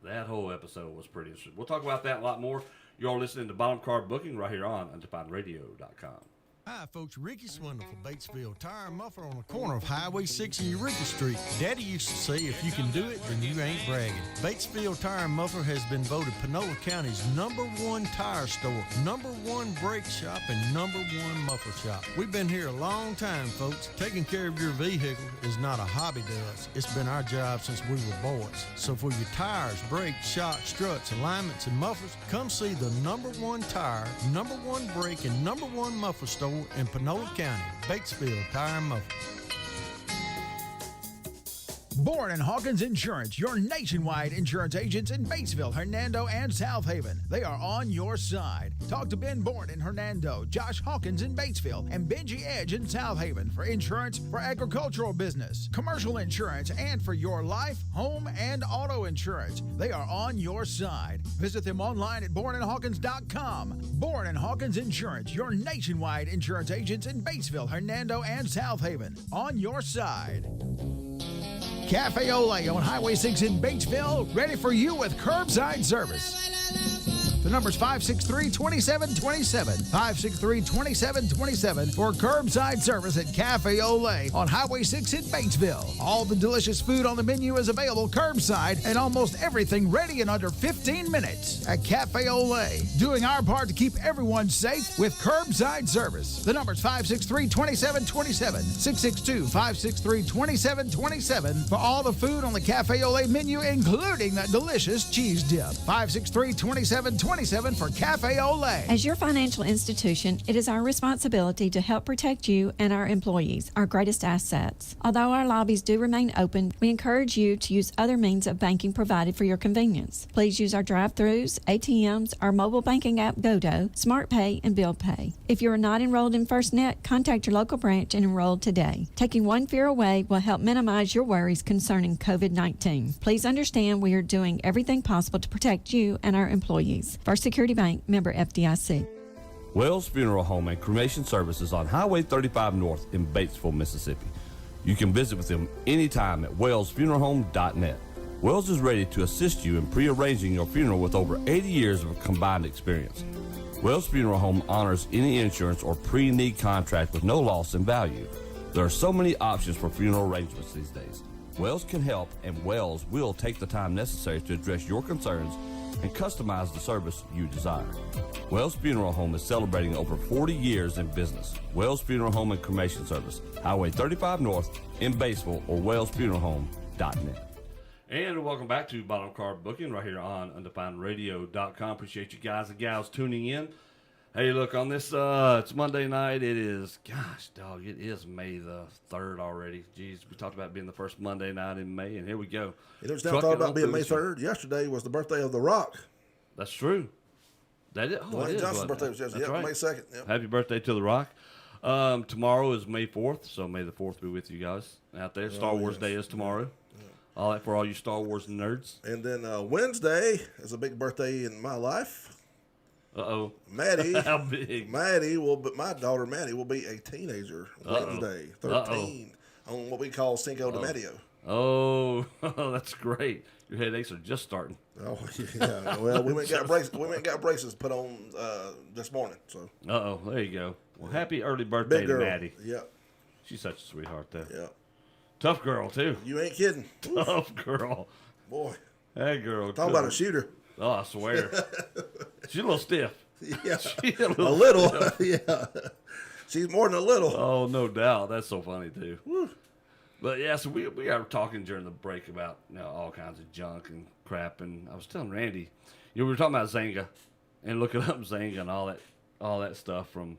[SPEAKER 2] That whole episode was pretty interesting. We'll talk about that and a lot more. You're all listening to Bottom Card Booking right here on UndefinedRadio.com.
[SPEAKER 4] Hi, folks. Ricky Swindle from Batesville Tire and Muffler on the corner of Highway 6 and Eureka Street. Daddy used to say, if you can do it, then you ain't bragging. Batesville Tire and Muffler has been voted Panola County's #1 tire store, #1 brake shop, and #1 muffler shop. We've been here a long time, folks. Taking care of your vehicle is not a hobby to us. It's been our job since we were boys. So for your tires, brakes, shocks, struts, alignments, and mufflers, come see the #1 tire, #1 brake, and #1 muffler store in Panola County, Batesville Tire and Muffler.
[SPEAKER 5] Bourne & Hawkins Insurance, your nationwide insurance agents in Batesville, Hernando, and South Haven. They are on your side. Talk to Ben Bourne in Hernando, Josh Hawkins in Batesville, and Benji Edge in South Haven for insurance for agricultural business, commercial insurance, and for your life, home, and auto insurance. They are on your side. Visit them online at bourneandhawkins.com. Bourne & Hawkins Insurance, your nationwide insurance agents in Batesville, Hernando, and South Haven. On your side. Cafe Ole on Highway 6 in Batesville, ready for you with curbside service. The number's 563-2727. 563-2727 for curbside service at Cafe Ole on Highway 6 in Batesville. All the delicious food on the menu is available curbside and almost everything ready in under 15 minutes at Cafe Ole. Doing our part to keep everyone safe with curbside service. The number's 563-2727. 662-563-2727 for all the food on the Cafe Ole menu, including that delicious cheese dip. 563-2727 for Cafe Ole.
[SPEAKER 6] As your financial institution, it is our responsibility to help protect you and our employees, our greatest assets. Although our lobbies do remain open, we encourage you to use other means of banking provided for your convenience. Please use our drive-thrus, ATMs, our mobile banking app Godo, SmartPay, and BillPay. If you are not enrolled in FirstNet, contact your local branch and enroll today. Taking one fear away will help minimize your worries concerning COVID-19. Please understand we are doing everything possible to protect you and our employees. First Security Bank, member FDIC.
[SPEAKER 2] Wells Funeral Home and Cremation Services on Highway 35 North in Batesville, Mississippi. You can visit with them anytime at wellsfuneralhome.net. Wells is ready to assist you in pre-arranging your funeral with over 80 years of combined experience. Wells Funeral Home honors any insurance or pre-need contract with no loss in value. There are so many options for funeral arrangements these days. Wells can help, and Wells will take the time necessary to address your concerns and customize the service you desire. Wells Funeral Home is celebrating over 40 years in business. Wells Funeral Home and Cremation Service, Highway 35 North in Batesville, or wellsfuneralhome.net. And welcome back to Bottom Card Booking right here on UndefinedRadio.com. Appreciate you guys and gals tuning in. Hey, look, on this, it's Monday night. It is, gosh, dog, it is May the 3rd already. Jeez, we talked about being the first Monday night in May, and here we go.
[SPEAKER 3] You know, now thought about being May 3rd. Yesterday was the birthday of The Rock.
[SPEAKER 2] That's true. That is.
[SPEAKER 3] Dwayne Johnson's birthday was yesterday.
[SPEAKER 2] Right.
[SPEAKER 3] May 2nd. Yep.
[SPEAKER 2] Happy birthday to The Rock. Tomorrow is May 4th, so May the 4th be with you guys out there. Star Wars Day is tomorrow. Yeah. All that for all you Star Wars nerds.
[SPEAKER 3] And then Wednesday is a big birthday in my life.
[SPEAKER 2] Uh-oh.
[SPEAKER 3] Maddie.
[SPEAKER 2] How big?
[SPEAKER 3] My daughter Maddie will be a teenager Wednesday, 13, on what we call Cinco de Mayo.
[SPEAKER 2] Oh, that's great. Your headaches are just starting.
[SPEAKER 3] Oh, yeah. Well, we went and got braces put on this morning. So.
[SPEAKER 2] Uh-oh. There you go. Well, happy early birthday to Maddie.
[SPEAKER 3] Yeah.
[SPEAKER 2] She's such a sweetheart, though.
[SPEAKER 3] Yeah.
[SPEAKER 2] Tough girl, too.
[SPEAKER 3] You ain't kidding.
[SPEAKER 2] Tough girl.
[SPEAKER 3] Boy.
[SPEAKER 2] That girl.
[SPEAKER 3] Talk about a shooter.
[SPEAKER 2] Oh, I swear. She's a little stiff.
[SPEAKER 3] Yeah.
[SPEAKER 2] She's a
[SPEAKER 3] little. Yeah. She's more than a little.
[SPEAKER 2] Oh, no doubt. That's so funny, too. Woo. But, yeah, so we are talking during the break about all kinds of junk and crap. And I was telling Randy, we were talking about Zanga and looking up Zanga and all that stuff from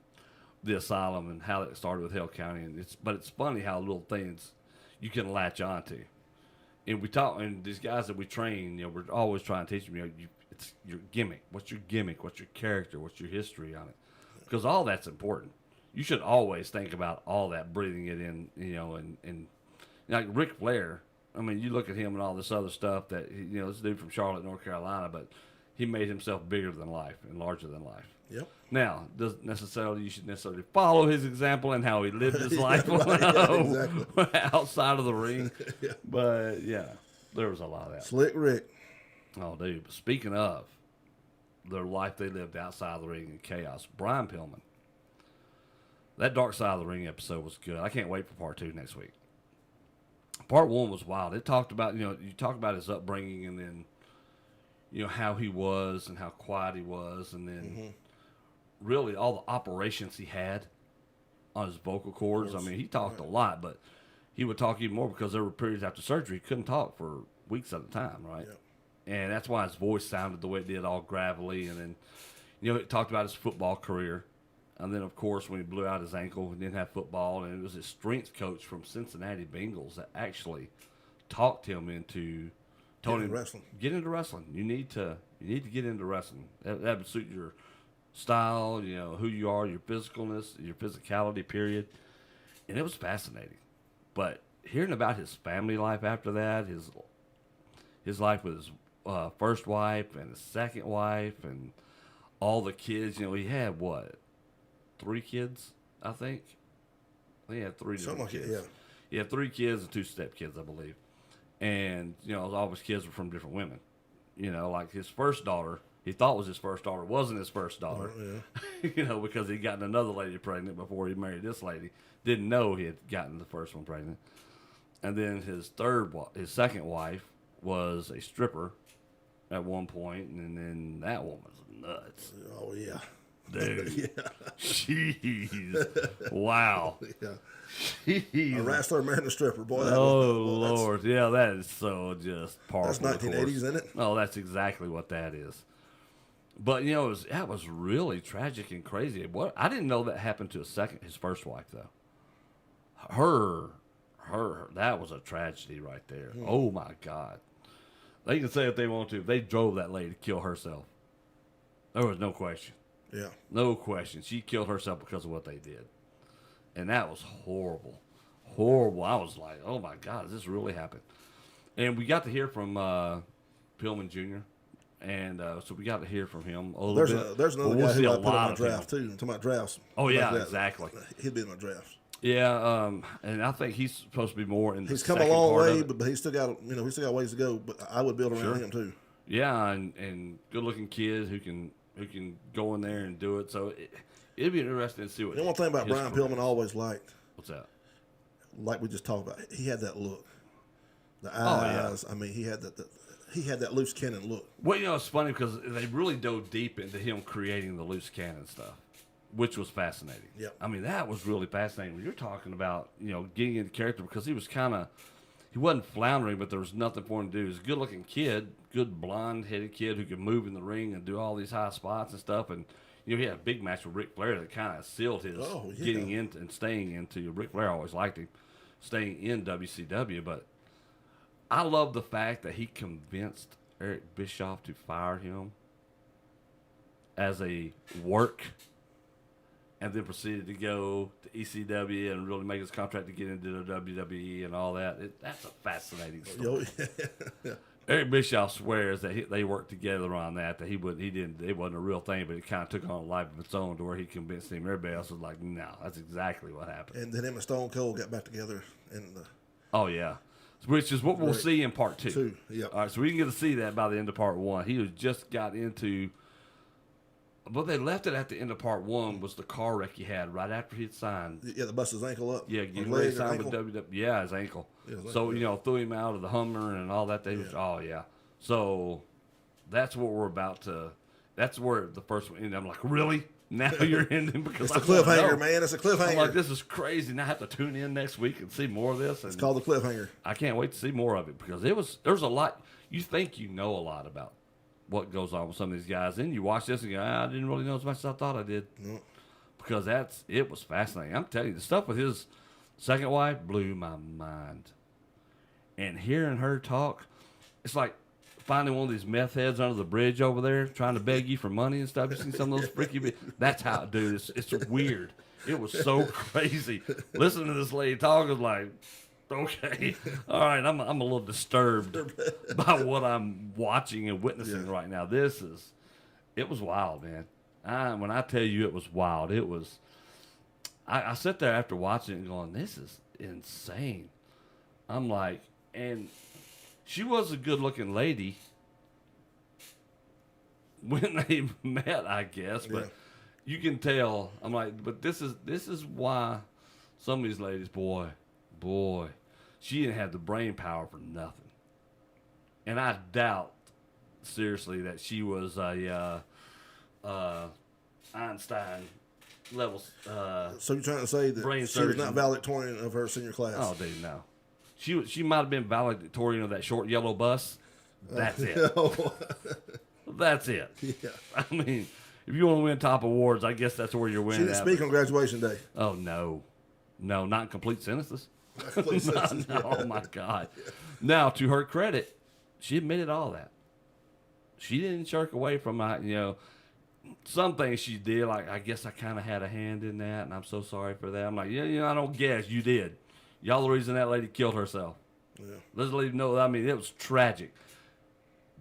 [SPEAKER 2] the asylum and how it started with Hale County. But it's funny how little things you can latch on to. And we talk, and these guys that we train, we're always trying to teach them, it's your gimmick. What's your gimmick? What's your character? What's your history on it? Because all that's important. You should always think about all that, breathing it in, and like Ric Flair. I mean, you look at him and all this other stuff that, this dude from Charlotte, North Carolina, but he made himself bigger than life and larger than life.
[SPEAKER 3] Yep.
[SPEAKER 2] Now, you should necessarily follow his example and how he lived his life
[SPEAKER 3] exactly.
[SPEAKER 2] outside of the ring. Yeah. But, yeah, there was a lot of that.
[SPEAKER 3] Slick Rick.
[SPEAKER 2] Oh, dude. Speaking of their life they lived outside of the ring in chaos, Brian Pillman. That Dark Side of the Ring episode was good. I can't wait for part 2 next week. Part 1 was wild. It talked about, you talk about his upbringing and then, how he was and how quiet he was, and then really all the operations he had on his vocal cords. I mean, he talked a lot, but he would talk even more because there were periods after surgery he couldn't talk for weeks at a time, right? Yep. And that's why his voice sounded the way it did, all gravelly. And then, he talked about his football career. And then, of course, when he blew out his ankle and didn't have football, and it was his strength coach from Cincinnati Bengals that actually talked him into
[SPEAKER 3] wrestling.
[SPEAKER 2] Get into wrestling. You need to get into wrestling. That would suit your style, who you are, your physicalness, your physicality, period. And it was fascinating. But hearing about his family life after that, his life with his first wife and his second wife and all the kids, he had 3 kids, I think. He had 3 different kids. Yeah. He had 3 kids and 2 stepkids, I believe. And, all of his kids were from different women. Like his first daughter, he thought was his first daughter, wasn't his first daughter. Yeah. Because he'd gotten another lady pregnant before he married this lady. Didn't know he had gotten the first one pregnant. And then his second wife was a stripper at one point, and then that woman was nuts.
[SPEAKER 3] Oh, yeah.
[SPEAKER 2] Dude.
[SPEAKER 3] Yeah.
[SPEAKER 2] Jeez. Wow.
[SPEAKER 3] Yeah.
[SPEAKER 2] Jeez.
[SPEAKER 3] A wrestler marrying a stripper, boy.
[SPEAKER 2] Lord. Yeah, that is so just powerful.
[SPEAKER 3] That's 1980s, isn't it?
[SPEAKER 2] Oh, that's exactly what that is. But, that was really tragic and crazy. I didn't know that happened to his first wife, though. That was a tragedy right there. Oh, my God. They can say if they want to. They drove that lady to kill herself. There was no question.
[SPEAKER 3] Yeah.
[SPEAKER 2] No question. She killed herself because of what they did. And that was horrible. Horrible. I was like, oh, my God, does this really happen? And we got to hear from Pillman Jr., and so we got to hear from him a little bit.
[SPEAKER 3] There's another guy who I put in my draft, too. Talking about drafts.
[SPEAKER 2] Oh, yeah, exactly.
[SPEAKER 3] He'd be in my drafts.
[SPEAKER 2] Yeah, and I think he's supposed to be more in the
[SPEAKER 3] He's come a long way, but he's still got ways to go. But I would build around him too.
[SPEAKER 2] Yeah, and good looking kid who can go in there and do it. So it'd be interesting to see what.
[SPEAKER 3] One thing about Brian Pillman I always liked.
[SPEAKER 2] What's that?
[SPEAKER 3] Like we just talked about, he had that look. The
[SPEAKER 2] yeah.
[SPEAKER 3] eyes. I mean, he had that loose cannon look.
[SPEAKER 2] Well, it's funny because they really dove deep into him creating the loose cannon stuff, which was fascinating.
[SPEAKER 3] Yep.
[SPEAKER 2] I mean, that was really fascinating when you're talking about, getting into character, because he wasn't floundering, but there was nothing for him to do. He was a good-looking kid, good blonde-headed kid who could move in the ring and do all these high spots and stuff. And, he had a big match with Ric Flair that kind of sealed his getting into and staying into. Ric Flair always liked him, staying in WCW. But I love the fact that he convinced Eric Bischoff to fire him as a work, and then proceeded to go to ECW and really make his contract to get into the WWE and all that. That's a fascinating story. Eric Bischoff swears that they worked together on that. That it wasn't a real thing, but it kind of took on a life of its own to where he convinced him. Everybody else was like, "No, that's exactly what happened."
[SPEAKER 3] And then him and Stone Cold got back together in the.
[SPEAKER 2] Oh yeah, which is what we'll see in part 2.
[SPEAKER 3] Yep.
[SPEAKER 2] All right, so we can get to see that by the end of part 1. He was just got into. But they left it at the end of part 1 was the car wreck he had right after he'd signed.
[SPEAKER 3] Yeah, they busted his ankle up.
[SPEAKER 2] Yeah, getting ready to sign with WWE. Yeah, his ankle.
[SPEAKER 3] Yeah, his
[SPEAKER 2] so,
[SPEAKER 3] ankle,
[SPEAKER 2] threw him out of the Hummer and all that. Oh, yeah. So, that's what we're about to. That's where the first one ended. I'm like, really? Now you're ending? Because
[SPEAKER 3] it's a cliffhanger, man. It's a cliffhanger.
[SPEAKER 2] I'm like, this is crazy. Now I have to tune in next week and see more of this.
[SPEAKER 3] It's called the cliffhanger.
[SPEAKER 2] I can't wait to see more of it because there's a lot. You think you know a lot about what goes on with some of these guys. Then you watch this and go, I didn't really know as much as I thought I did.
[SPEAKER 3] No.
[SPEAKER 2] Because it was fascinating. I'm telling you, the stuff with his second wife blew my mind. And hearing her talk, it's like finding one of these meth heads under the bridge over there trying to beg you for money and stuff. You seen some of those freaky that's how, dude, it's weird. It was so crazy. Listening to this lady talk was like, okay, all right, I'm a little disturbed by what I'm watching and witnessing right now. It was wild, man. When I tell you it was wild, it was. I sit there after watching it and going, this is insane. I'm like, and she was a good-looking lady when they met, I guess, but you can tell. I'm like, but this is why some of these ladies, boy, she didn't have the brain power for nothing. And I doubt, seriously, that she was a Einstein level.
[SPEAKER 3] So you're trying to say that
[SPEAKER 2] brain
[SPEAKER 3] she was
[SPEAKER 2] surgeon.
[SPEAKER 3] not valedictorian of her senior class?
[SPEAKER 2] Oh, dude, no. She might have been valedictorian of that short yellow bus. That's it. That's it.
[SPEAKER 3] Yeah.
[SPEAKER 2] I mean, if you want to win top awards, I guess that's where you're
[SPEAKER 3] She
[SPEAKER 2] winning.
[SPEAKER 3] didn't speak on graduation day.
[SPEAKER 2] Oh, no, not in complete sentences. No, oh my God. Now, to her credit, she admitted all that. She didn't shirk away from some things she did. Like, I guess I kind of had a hand in that, and I'm so sorry for that. I'm like, I don't guess you did. Y'all the reason that lady killed herself.
[SPEAKER 3] Yeah.
[SPEAKER 2] Let's let you know. I mean, it was tragic.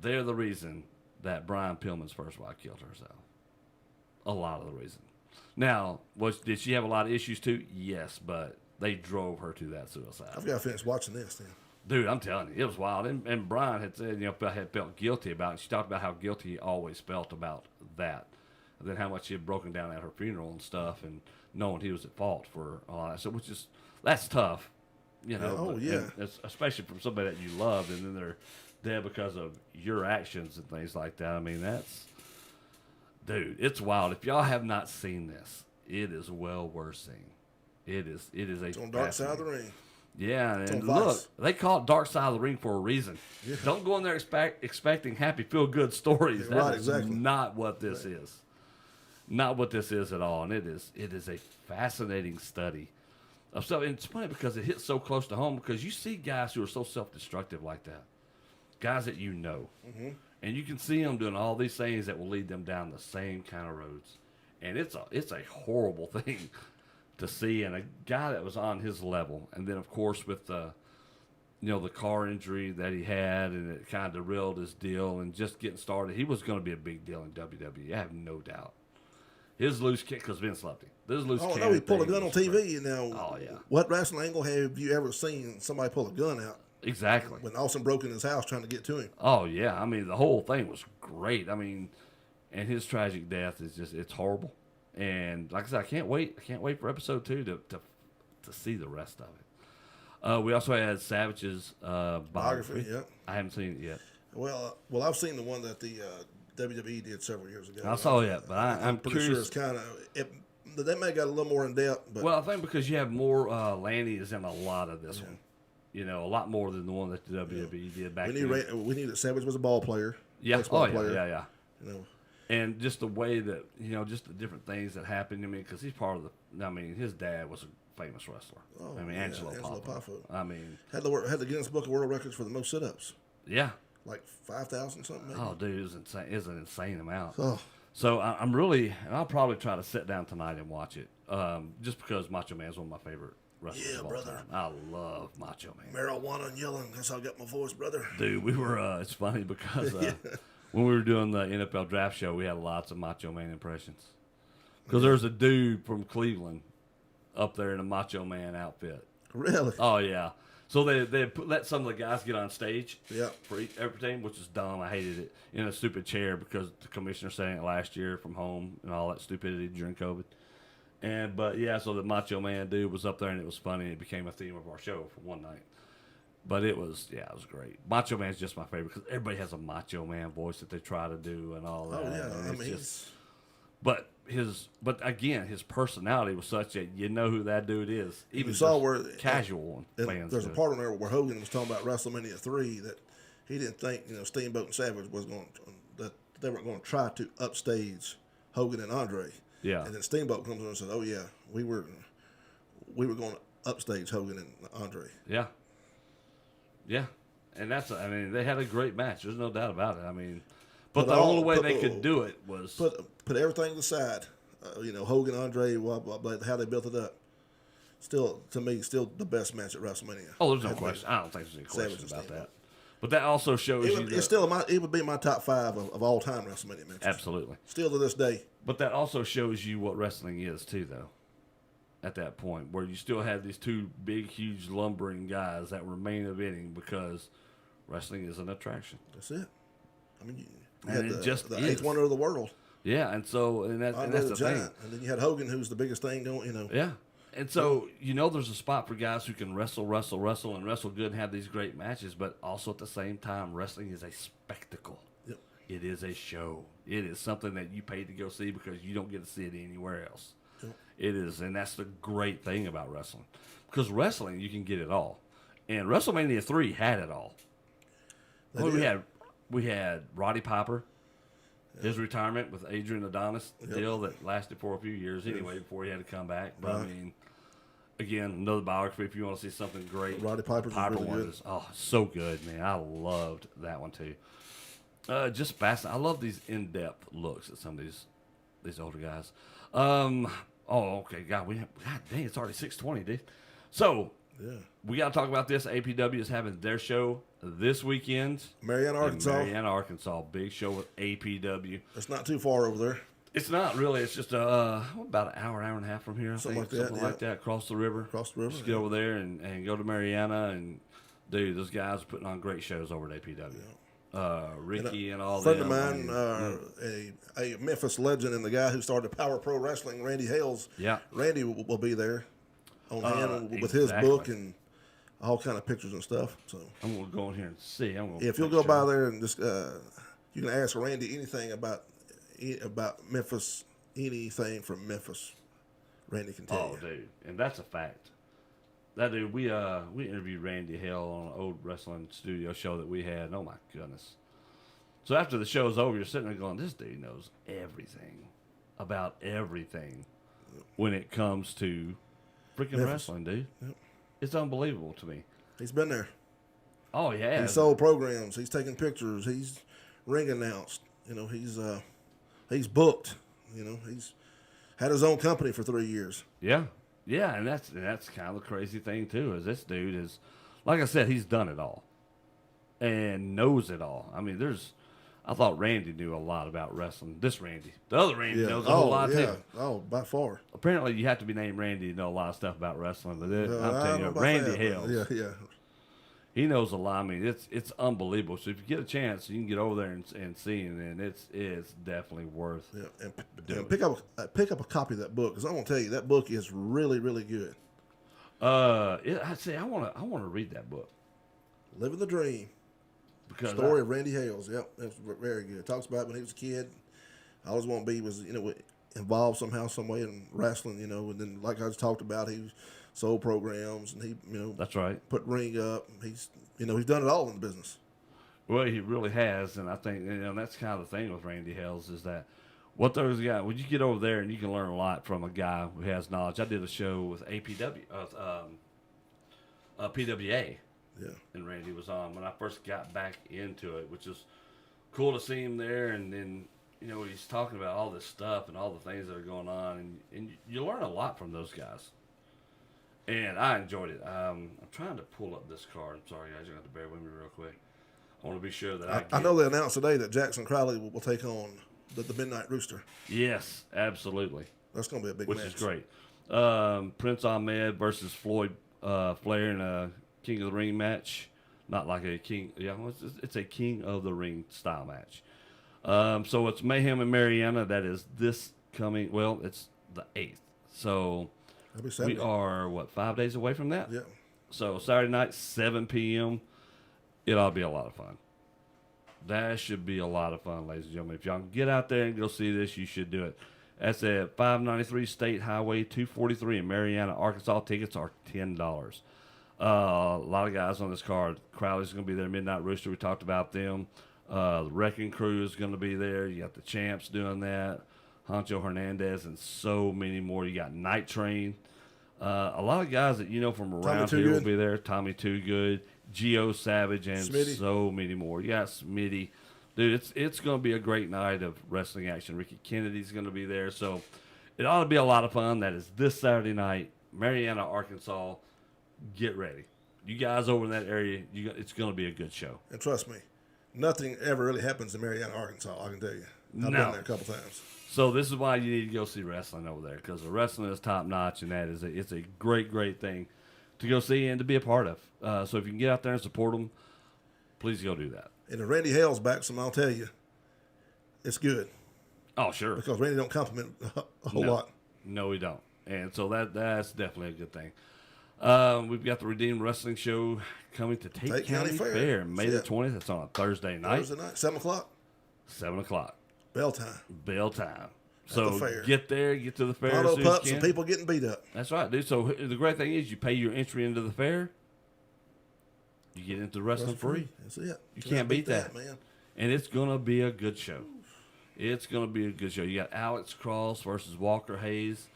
[SPEAKER 2] They're the reason that Brian Pillman's first wife killed herself. A lot of the reason. Now, did she have a lot of issues too? Yes, but they drove her to that suicide.
[SPEAKER 3] I've got to finish watching this then.
[SPEAKER 2] Dude, I'm telling you, it was wild. And Brian had said, had felt guilty about it. She talked about how guilty he always felt about that. And then how much he had broken down at her funeral and stuff, and knowing he was at fault for all that. So, that's tough,
[SPEAKER 3] Yeah.
[SPEAKER 2] especially from somebody that you loved, and then they're dead because of your actions and things like that. I mean, dude, it's wild. If y'all have not seen this, it is well worth seeing. It is
[SPEAKER 3] It's on Dark Side of the Ring.
[SPEAKER 2] Yeah, and
[SPEAKER 3] on
[SPEAKER 2] look,
[SPEAKER 3] Fox.
[SPEAKER 2] they call it Dark Side of the Ring for a reason. Yeah. Don't go in there expecting happy, feel-good stories.
[SPEAKER 3] Yeah,
[SPEAKER 2] That is
[SPEAKER 3] exactly.
[SPEAKER 2] not what this is. Not what this is at all. And it is a fascinating study of stuff. And it's funny because it hits so close to home because you see guys who are so self-destructive like that. Guys that you know. Mm-hmm. And you can see them doing all these things that will lead them down the same kind of roads. And it's a horrible thing to see, and a guy that was on his level. And then, of course, with the car injury that he had, and it kind of derailed his deal, and just getting started, he was going to be a big deal in WWE. I have no doubt. His loose kick, because Vince loved him. This loose
[SPEAKER 3] Oh,
[SPEAKER 2] cannon
[SPEAKER 3] no, he pulled a
[SPEAKER 2] thing
[SPEAKER 3] gun on
[SPEAKER 2] was
[SPEAKER 3] TV.
[SPEAKER 2] great.
[SPEAKER 3] Now,
[SPEAKER 2] Oh, yeah.
[SPEAKER 3] What wrestling angle have you ever seen somebody pull a gun out
[SPEAKER 2] Exactly.
[SPEAKER 3] when Austin broke in his house trying to get to him?
[SPEAKER 2] Oh, yeah. I mean, the whole thing was great. I mean, and his tragic death is it's horrible. And like I said, I can't wait for episode 2 to see the rest of it. We also had Savage's biography.
[SPEAKER 3] Yep.
[SPEAKER 2] I haven't seen it yet.
[SPEAKER 3] Well, I've seen the one that the WWE did several years ago.
[SPEAKER 2] I saw it, but I'm
[SPEAKER 3] pretty
[SPEAKER 2] curious.
[SPEAKER 3] sure it's kind of that may have got a little more in depth. But
[SPEAKER 2] Well, I think because you have more Lanny is in a lot of this one. You know, a lot more than the one that the WWE did back then.
[SPEAKER 3] we knew that Savage was a ball player.
[SPEAKER 2] Yeah.
[SPEAKER 3] baseball
[SPEAKER 2] Oh, yeah,
[SPEAKER 3] player.
[SPEAKER 2] yeah.
[SPEAKER 3] You know,
[SPEAKER 2] And just the way that, just the different things that happened to me, because he's part of his dad was a famous wrestler.
[SPEAKER 3] Oh,
[SPEAKER 2] Angelo
[SPEAKER 3] Angelo
[SPEAKER 2] Poffo.
[SPEAKER 3] Had the Guinness Book of World Records for the most sit-ups,
[SPEAKER 2] Yeah.
[SPEAKER 3] like 5,000 something. Maybe.
[SPEAKER 2] Oh, dude, it was insane. It's an insane amount.
[SPEAKER 3] Oh.
[SPEAKER 2] So I'm really, and I'll probably try to sit down tonight and watch it, just because Macho Man is one of my favorite wrestlers
[SPEAKER 3] Yeah,
[SPEAKER 2] of all
[SPEAKER 3] brother.
[SPEAKER 2] time. I love Macho Man.
[SPEAKER 3] Marijuana and yelling. That's how I got my voice, brother.
[SPEAKER 2] Dude, we were. It's funny because when we were doing the NFL draft show, we had lots of Macho Man impressions. Because there's a dude from Cleveland up there in a Macho Man outfit.
[SPEAKER 3] Really?
[SPEAKER 2] Oh yeah. So they let some of the guys get on stage.
[SPEAKER 3] Yeah.
[SPEAKER 2] For everything, which is dumb. I hated it, in a stupid chair because the commissioner saying it last year from home and all that stupidity during COVID. So the Macho Man dude was up there and it was funny. It became a theme of our show for one night. But it was great. Macho Man's just my favorite because everybody has a Macho Man voice that they try to do and all that.
[SPEAKER 3] Oh yeah.
[SPEAKER 2] And but again, his personality was such that you know who that dude is. Even
[SPEAKER 3] you saw
[SPEAKER 2] just
[SPEAKER 3] where
[SPEAKER 2] casual fans.
[SPEAKER 3] There's a part on there where Hogan was talking about WrestleMania 3 that he didn't think Steamboat and Savage that they weren't going to try to upstage Hogan and Andre.
[SPEAKER 2] Yeah.
[SPEAKER 3] And then Steamboat comes in and says, "Oh yeah, we were going to upstage Hogan and Andre."
[SPEAKER 2] Yeah. Yeah. And they had a great match. There's no doubt about it. But the only way they could do it was
[SPEAKER 3] put everything aside. Hogan, Andre, blah, blah, blah, how they built it up. Still, to me, still the best match at WrestleMania.
[SPEAKER 2] Oh, there's no question. I don't think there's any question
[SPEAKER 3] Savage
[SPEAKER 2] about
[SPEAKER 3] and
[SPEAKER 2] that. But that also shows you
[SPEAKER 3] it's still it would be my top 5 of all time WrestleMania matches.
[SPEAKER 2] Absolutely.
[SPEAKER 3] Still to this day.
[SPEAKER 2] But that also shows you what wrestling is too, though. At that point, where you still had these two big, huge, lumbering guys that were main eventing because wrestling is an attraction.
[SPEAKER 3] That's it. You
[SPEAKER 2] And
[SPEAKER 3] had
[SPEAKER 2] it just
[SPEAKER 3] the
[SPEAKER 2] is.
[SPEAKER 3] eighth wonder of the world.
[SPEAKER 2] Yeah, and that's the thing.
[SPEAKER 3] And then you had Hogan, who's the biggest thing going.
[SPEAKER 2] Yeah. And so, there's a spot for guys who can wrestle, and wrestle good and have these great matches, but also at the same time, wrestling is a spectacle.
[SPEAKER 3] Yep.
[SPEAKER 2] It is a show. It is something that you paid to go see because you don't get to see it anywhere else.
[SPEAKER 3] Yep.
[SPEAKER 2] It is, and that's the great thing about wrestling. Because wrestling, you can get it all. And WrestleMania 3 had it all. We had Roddy Piper, his retirement with Adrian Adonis deal that lasted for a few years anyway before he had to come back. But again, another biography if you want to see something great.
[SPEAKER 3] Roddy Piper's really
[SPEAKER 2] one
[SPEAKER 3] good.
[SPEAKER 2] is so good, man. I loved that one too. Just fascinating. I love these in-depth looks at some of these older guys. Okay, God dang, it's already 6:20, dude. So we got to talk about this. APW is having their show this weekend.
[SPEAKER 3] Marianna,
[SPEAKER 2] Arkansas. Big show with APW.
[SPEAKER 3] It's not too far over there.
[SPEAKER 2] It's not really. It's just about an hour and a half from here.
[SPEAKER 3] Something
[SPEAKER 2] like that. Across the river. Just get over there and go to Marianna. And, dude, those guys are putting on great shows over at APW. Ricky and all that.
[SPEAKER 3] A friend of mine, a Memphis legend and the guy who started Power Pro Wrestling, Randy Hales.
[SPEAKER 2] Yeah.
[SPEAKER 3] Randy will be there on hand with his book and all kind of pictures and stuff. So
[SPEAKER 2] I'm going to go in here and see.
[SPEAKER 3] If you'll go by there and just you can ask Randy anything about Memphis, anything from Memphis, Randy can tell you.
[SPEAKER 2] Oh, dude, and that's a fact. That dude, we interviewed Randy Hale on an old wrestling studio show that we had. Oh my goodness! So after the show's over, you're sitting there going, "This dude knows everything about everything when it comes to freaking wrestling, dude.
[SPEAKER 3] Yep.
[SPEAKER 2] It's unbelievable to me."
[SPEAKER 3] He's been there.
[SPEAKER 2] Oh yeah,
[SPEAKER 3] He's sold programs. He's taken pictures. He's ring announced. He's booked. He's had his own company for 3 years.
[SPEAKER 2] Yeah. Yeah, and that's kind of the crazy thing too. Is this dude is, like I said, he's done it all, and knows it all. I thought Randy knew a lot about wrestling. This Randy, the other Randy knows a whole lot too.
[SPEAKER 3] Oh, by far.
[SPEAKER 2] Apparently, you have to be named Randy to know a lot of stuff about wrestling. But I'm telling you, Randy Hales.
[SPEAKER 3] Yeah.
[SPEAKER 2] He knows a lot. It's unbelievable. So if you get a chance, you can get over there and see him, and it's definitely worth.
[SPEAKER 3] Yeah, and pick up a copy of that book because I'm gonna tell you that book is really, really good.
[SPEAKER 2] I'd say I want to read that book
[SPEAKER 3] Living the Dream.
[SPEAKER 2] because
[SPEAKER 3] Story of Randy Hales. Yep, that's very good. Talks about when he was a kid. I always want to be involved somehow, some way in wrestling. And then like I just talked about, he sold programs and he
[SPEAKER 2] that's right.
[SPEAKER 3] put ring up. He's done it all in the business.
[SPEAKER 2] Well, he really has, and I think that's kind of the thing with Randy Hales is that what those guys when you get over there and you can learn a lot from a guy who has knowledge. I did a show with PWA.
[SPEAKER 3] Yeah.
[SPEAKER 2] And Randy was on when I first got back into it, which is cool to see him there. And then, he's talking about all this stuff and all the things that are going on. And you learn a lot from those guys. And I enjoyed it. I'm trying to pull up this card. I'm sorry, guys. You're going to have to bear with me real quick. I want to be sure that
[SPEAKER 3] I know they announced today that Jackson Crowley will take on the Midnight Rooster.
[SPEAKER 2] Yes, absolutely.
[SPEAKER 3] That's going to be a big
[SPEAKER 2] Which
[SPEAKER 3] match.
[SPEAKER 2] is great. Prince Ahmed versus Floyd Flair in a King of the Ring match. Not like a King. Yeah, it's a King of the Ring style match. So it's Mayhem and Mariana. That is this coming. Well, it's the 8th. So
[SPEAKER 3] That'll be Saturday.
[SPEAKER 2] we are 5 days away from that.
[SPEAKER 3] Yeah.
[SPEAKER 2] So Saturday night, 7 p.m. It ought to be a lot of fun. That should be a lot of fun, ladies and gentlemen. If y'all can get out there and go see this, you should do it. That's at 593 State Highway 243 in Mariana, Arkansas. Tickets are $10. A lot of guys on this card. Crowley's going to be there. Midnight Rooster, we talked about them. The Wrecking Crew is going to be there. You got the Champs doing that. Honcho Hernandez and so many more. You got Night Train. A lot of guys that you know from around here will be there. Tommy Too Good, Geo Savage, and
[SPEAKER 3] Smitty.
[SPEAKER 2] so many more. You got Smitty. Dude, it's going to be a great night of wrestling action. Ricky Kennedy's going to be there. So it ought to be a lot of fun. That is this Saturday night, Mariana, Arkansas. Get ready. You guys over in that area, it's going to be a good show.
[SPEAKER 3] And trust me, nothing ever really happens in Mariana, Arkansas, I can tell you. I've been there a couple times.
[SPEAKER 2] So this is why you need to go see wrestling over there, because the wrestling is top notch, and it's a great, great thing to go see and to be a part of. So if you can get out there and support them, please go do that.
[SPEAKER 3] And if Randy Hale's back, I'll tell you, it's good.
[SPEAKER 2] Oh, sure.
[SPEAKER 3] Because Randy don't compliment a whole lot.
[SPEAKER 2] No, we don't. And so that's definitely a good thing. We've got the Redeemed Wrestling Show coming to Tate County Fair, May the 20th. It's on a Thursday night.
[SPEAKER 3] Thursday night, 7 o'clock.
[SPEAKER 2] 7 o'clock.
[SPEAKER 3] Bell time.
[SPEAKER 2] Bell time.
[SPEAKER 3] The
[SPEAKER 2] So
[SPEAKER 3] fair.
[SPEAKER 2] get there, get to the fair.
[SPEAKER 3] Auto
[SPEAKER 2] as soon as
[SPEAKER 3] pups
[SPEAKER 2] you
[SPEAKER 3] and
[SPEAKER 2] can.
[SPEAKER 3] people getting beat up.
[SPEAKER 2] That's right, dude. So the great thing is you pay your entry into the fair, you get into wrestling free.
[SPEAKER 3] That's it.
[SPEAKER 2] You can't beat that.
[SPEAKER 3] man.
[SPEAKER 2] And it's going to be a good show. It's going to be a good show. You got Alex Cross versus Walker Hayes.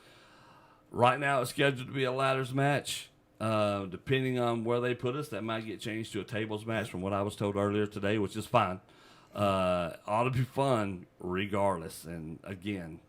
[SPEAKER 2] Right now it's scheduled to be a ladders match. Depending on where they put us, that might get changed to a tables match from what I was told earlier today, which is fine. Ought to be fun regardless. And again,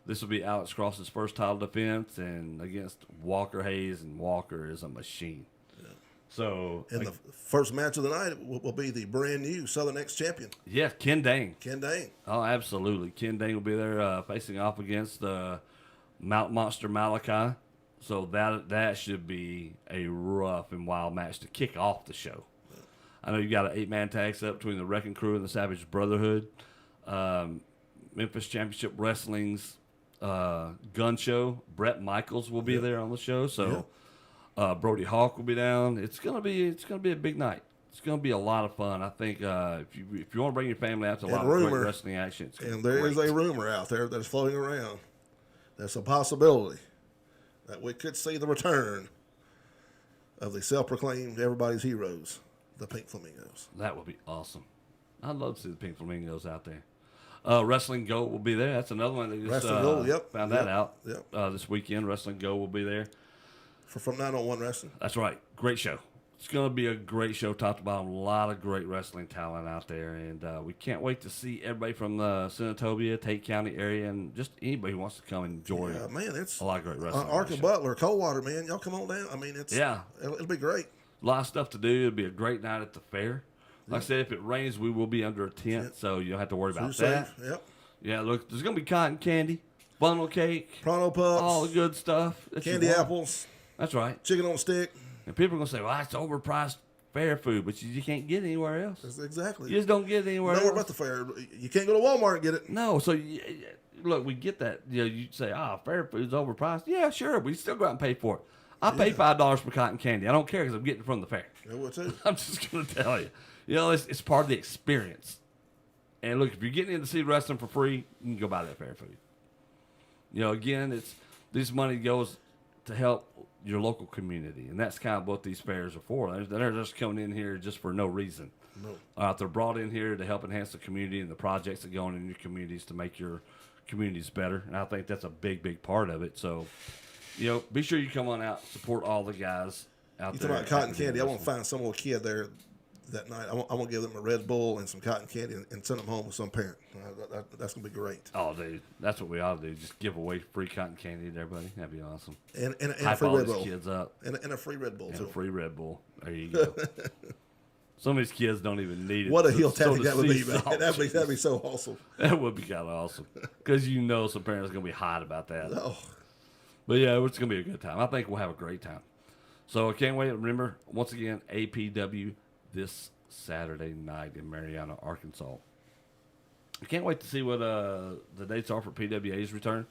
[SPEAKER 2] this will be Alex Cross's first title defense and against Walker Hayes, and Walker is a machine. Yeah. So,
[SPEAKER 3] And the first match of the night will be the brand new Southern X champion,
[SPEAKER 2] yeah, Ken Dane.
[SPEAKER 3] Ken Dane.
[SPEAKER 2] Oh, absolutely. Ken Dane will be there facing off against Mount Monster Malachi. So that should be a rough and wild match to kick off the show. I know you got an 8-man tag set up between the Wrecking Crew and the Savage Brotherhood. Memphis Championship Wrestling's gun show. Brett Michaels will be there on the show. So Brody Hawk will be down. It's gonna be a big night. It's gonna be a lot of fun. I think if you want to bring your family out to a lot of great wrestling action,
[SPEAKER 3] And there is a rumor out there that's floating around. That's a possibility that we could see the return of the self-proclaimed everybody's heroes, the Pink Flamingos.
[SPEAKER 2] That would be awesome. I'd love to see the Pink Flamingos out there. Wrestling Go will be there. That's another one that just
[SPEAKER 3] Wrestling Go,
[SPEAKER 2] found that out
[SPEAKER 3] Yep.
[SPEAKER 2] this weekend. Wrestling Go will be there.
[SPEAKER 3] From 901 Wrestling.
[SPEAKER 2] That's right. Great show. It's going to be a great show, top to bottom. A lot of great wrestling talent out there, and we can't wait to see everybody from the Senatobia, Tate County area, and just anybody who wants to come and enjoy
[SPEAKER 3] Yeah, man, it's
[SPEAKER 2] a lot of great wrestling.
[SPEAKER 3] Arkin Butler, Coldwater, man, y'all come on down. I mean, it'll be great.
[SPEAKER 2] A lot of stuff to do. It'll be a great night at the fair. Like I said, if it rains, we will be under a tent, so you don't have to worry about that.
[SPEAKER 3] Safe. Yep.
[SPEAKER 2] Yeah, look, there's going to be cotton candy, funnel cake,
[SPEAKER 3] Pronto pups,
[SPEAKER 2] all the good stuff. that you
[SPEAKER 3] candy
[SPEAKER 2] want.
[SPEAKER 3] apples,
[SPEAKER 2] That's right.
[SPEAKER 3] chicken on a stick.
[SPEAKER 2] And people are going to say, well, that's overpriced fair food, but you can't get it anywhere else.
[SPEAKER 3] That's exactly.
[SPEAKER 2] You just don't get it anywhere
[SPEAKER 3] Nowhere
[SPEAKER 2] else.
[SPEAKER 3] about the fair. You can't go to Walmart and get it.
[SPEAKER 2] No, so look, we get that. You say, fair food's overpriced. Yeah, sure, we still go out and pay for it. I pay $5 for cotton candy. I don't care because I'm getting it from the fair.
[SPEAKER 3] I will too.
[SPEAKER 2] I'm just going to tell you. You know, it's part of the experience. And look, if you're getting in to see wrestling for free, you can go buy that fair food. You know, again, this money goes to help your local community, and that's kind of what these fairs are for. They're just coming in here just for no reason.
[SPEAKER 3] No.
[SPEAKER 2] They're brought in here to help enhance the community and the projects that go on in your communities to make your communities better, and I think that's a big, big part of it. So, you know, be sure you come on out, support all the guys out
[SPEAKER 3] You
[SPEAKER 2] there.
[SPEAKER 3] talk about cotton candy. I want to find some little kid there that night. I want to give them a Red Bull and some cotton candy and send them home with some parent. That's going to be great.
[SPEAKER 2] Oh, dude, that's what we ought to do. Just give away free cotton candy to everybody. That'd be awesome.
[SPEAKER 3] And a
[SPEAKER 2] Hype
[SPEAKER 3] free
[SPEAKER 2] all
[SPEAKER 3] Red
[SPEAKER 2] these
[SPEAKER 3] Bull.
[SPEAKER 2] kids up.
[SPEAKER 3] And a free Red Bull,
[SPEAKER 2] And
[SPEAKER 3] too.
[SPEAKER 2] a free Red Bull. There you go. Some of these kids don't even need it.
[SPEAKER 3] What a
[SPEAKER 2] So-
[SPEAKER 3] heel
[SPEAKER 2] so
[SPEAKER 3] tactic
[SPEAKER 2] to
[SPEAKER 3] that would
[SPEAKER 2] see
[SPEAKER 3] be, man.
[SPEAKER 2] some-
[SPEAKER 3] That'd be so awesome.
[SPEAKER 2] That would be kind of awesome. Because you know some parents are going to be hot about that.
[SPEAKER 3] Oh,
[SPEAKER 2] But yeah, it's going to be a good time. I think we'll have a great time. So I can't wait. Remember, once again, APW this Saturday night in Marianna, Arkansas. I can't wait to see what the dates are for PWA's return.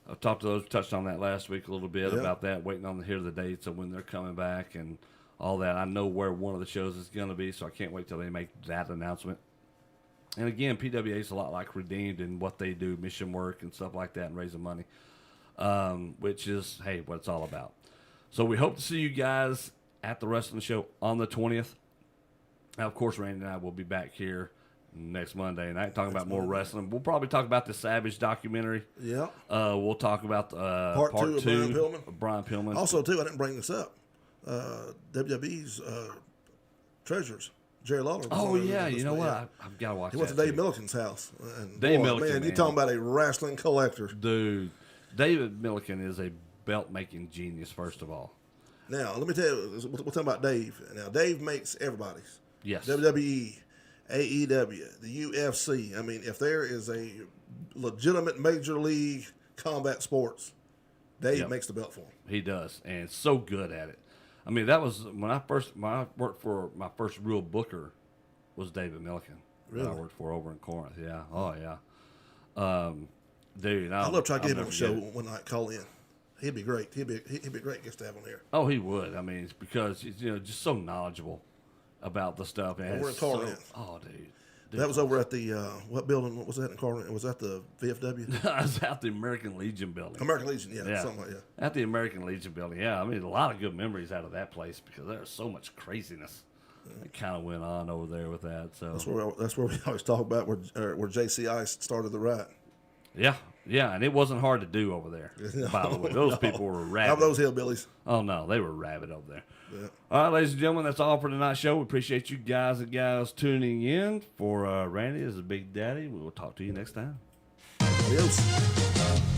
[SPEAKER 2] I've touched on that last week a little bit about that, waiting on to hear the dates of when they're coming back and all that. I know where one of the shows is going to be, so I can't wait till they make that announcement. And again, PWA is a lot like Redeemed in what they do, mission work and stuff like that, and raising money, which is, hey, what it's all about. So we hope to see you guys at the wrestling show on the 20th. Now, of course, Randy and I will be back here next Monday night talking about more wrestling. We'll probably talk about the Savage documentary.
[SPEAKER 3] yeah.
[SPEAKER 2] We'll talk about
[SPEAKER 3] Part two of Brian Pillman.
[SPEAKER 2] of Brian Pillman.
[SPEAKER 3] Also, too, I didn't bring this up. WWE's treasures, Jerry Lawler. was
[SPEAKER 2] Oh,
[SPEAKER 3] on there
[SPEAKER 2] yeah.
[SPEAKER 3] with us,
[SPEAKER 2] You know
[SPEAKER 3] but
[SPEAKER 2] what?
[SPEAKER 3] yeah.
[SPEAKER 2] I've got to watch
[SPEAKER 3] He went to
[SPEAKER 2] that
[SPEAKER 3] Dave
[SPEAKER 2] too.
[SPEAKER 3] Milliken's house. And
[SPEAKER 2] Dave
[SPEAKER 3] boy,
[SPEAKER 2] Milliken,
[SPEAKER 3] man, you're
[SPEAKER 2] man.
[SPEAKER 3] talking about a wrestling collector.
[SPEAKER 2] Dude, David Milliken is a belt-making genius, first of all.
[SPEAKER 3] Now, let me tell you, we're talking about Dave. Now, Dave makes everybody's.
[SPEAKER 2] Yes.
[SPEAKER 3] WWE, AEW, the UFC. I mean, if there is a legitimate major league combat sports, Dave makes the belt for him.
[SPEAKER 2] He does, and so good at it. I mean, that was when I worked for my first real booker was David Milliken.
[SPEAKER 3] Really?
[SPEAKER 2] That I worked for over in Corinth. Yeah. Oh, yeah. Dude,
[SPEAKER 3] I'd love to try to
[SPEAKER 2] I'll
[SPEAKER 3] get him on
[SPEAKER 2] never
[SPEAKER 3] the show
[SPEAKER 2] forget it.
[SPEAKER 3] one night. Call in. He'd be great. He'd be a great guest to have on here.
[SPEAKER 2] Oh, he would. I mean, it's because he's just so knowledgeable about the stuff. And
[SPEAKER 3] Over in
[SPEAKER 2] it's
[SPEAKER 3] Corinth.
[SPEAKER 2] Oh, dude.
[SPEAKER 3] That was over at the what building? What was that in Corinth? Was that the VFW?
[SPEAKER 2] I was at the American Legion building.
[SPEAKER 3] American Legion, yeah, something like that.
[SPEAKER 2] At the American Legion building, yeah. I mean, a lot of good memories out of that place because there's so much craziness that kind of went on over there with that. So
[SPEAKER 3] That's where we always talk about where JCI started the riot.
[SPEAKER 2] yeah, and it wasn't hard to do over there. By the way, those people were
[SPEAKER 3] How
[SPEAKER 2] rabid.
[SPEAKER 3] those hillbillies?
[SPEAKER 2] Oh no, they were rabid over there.
[SPEAKER 3] Yeah.
[SPEAKER 2] All right, ladies and gentlemen, that's all for tonight's show. We appreciate you guys and gals tuning in. For Randy, as a Big Daddy, we will talk to you next time.
[SPEAKER 3] Adios.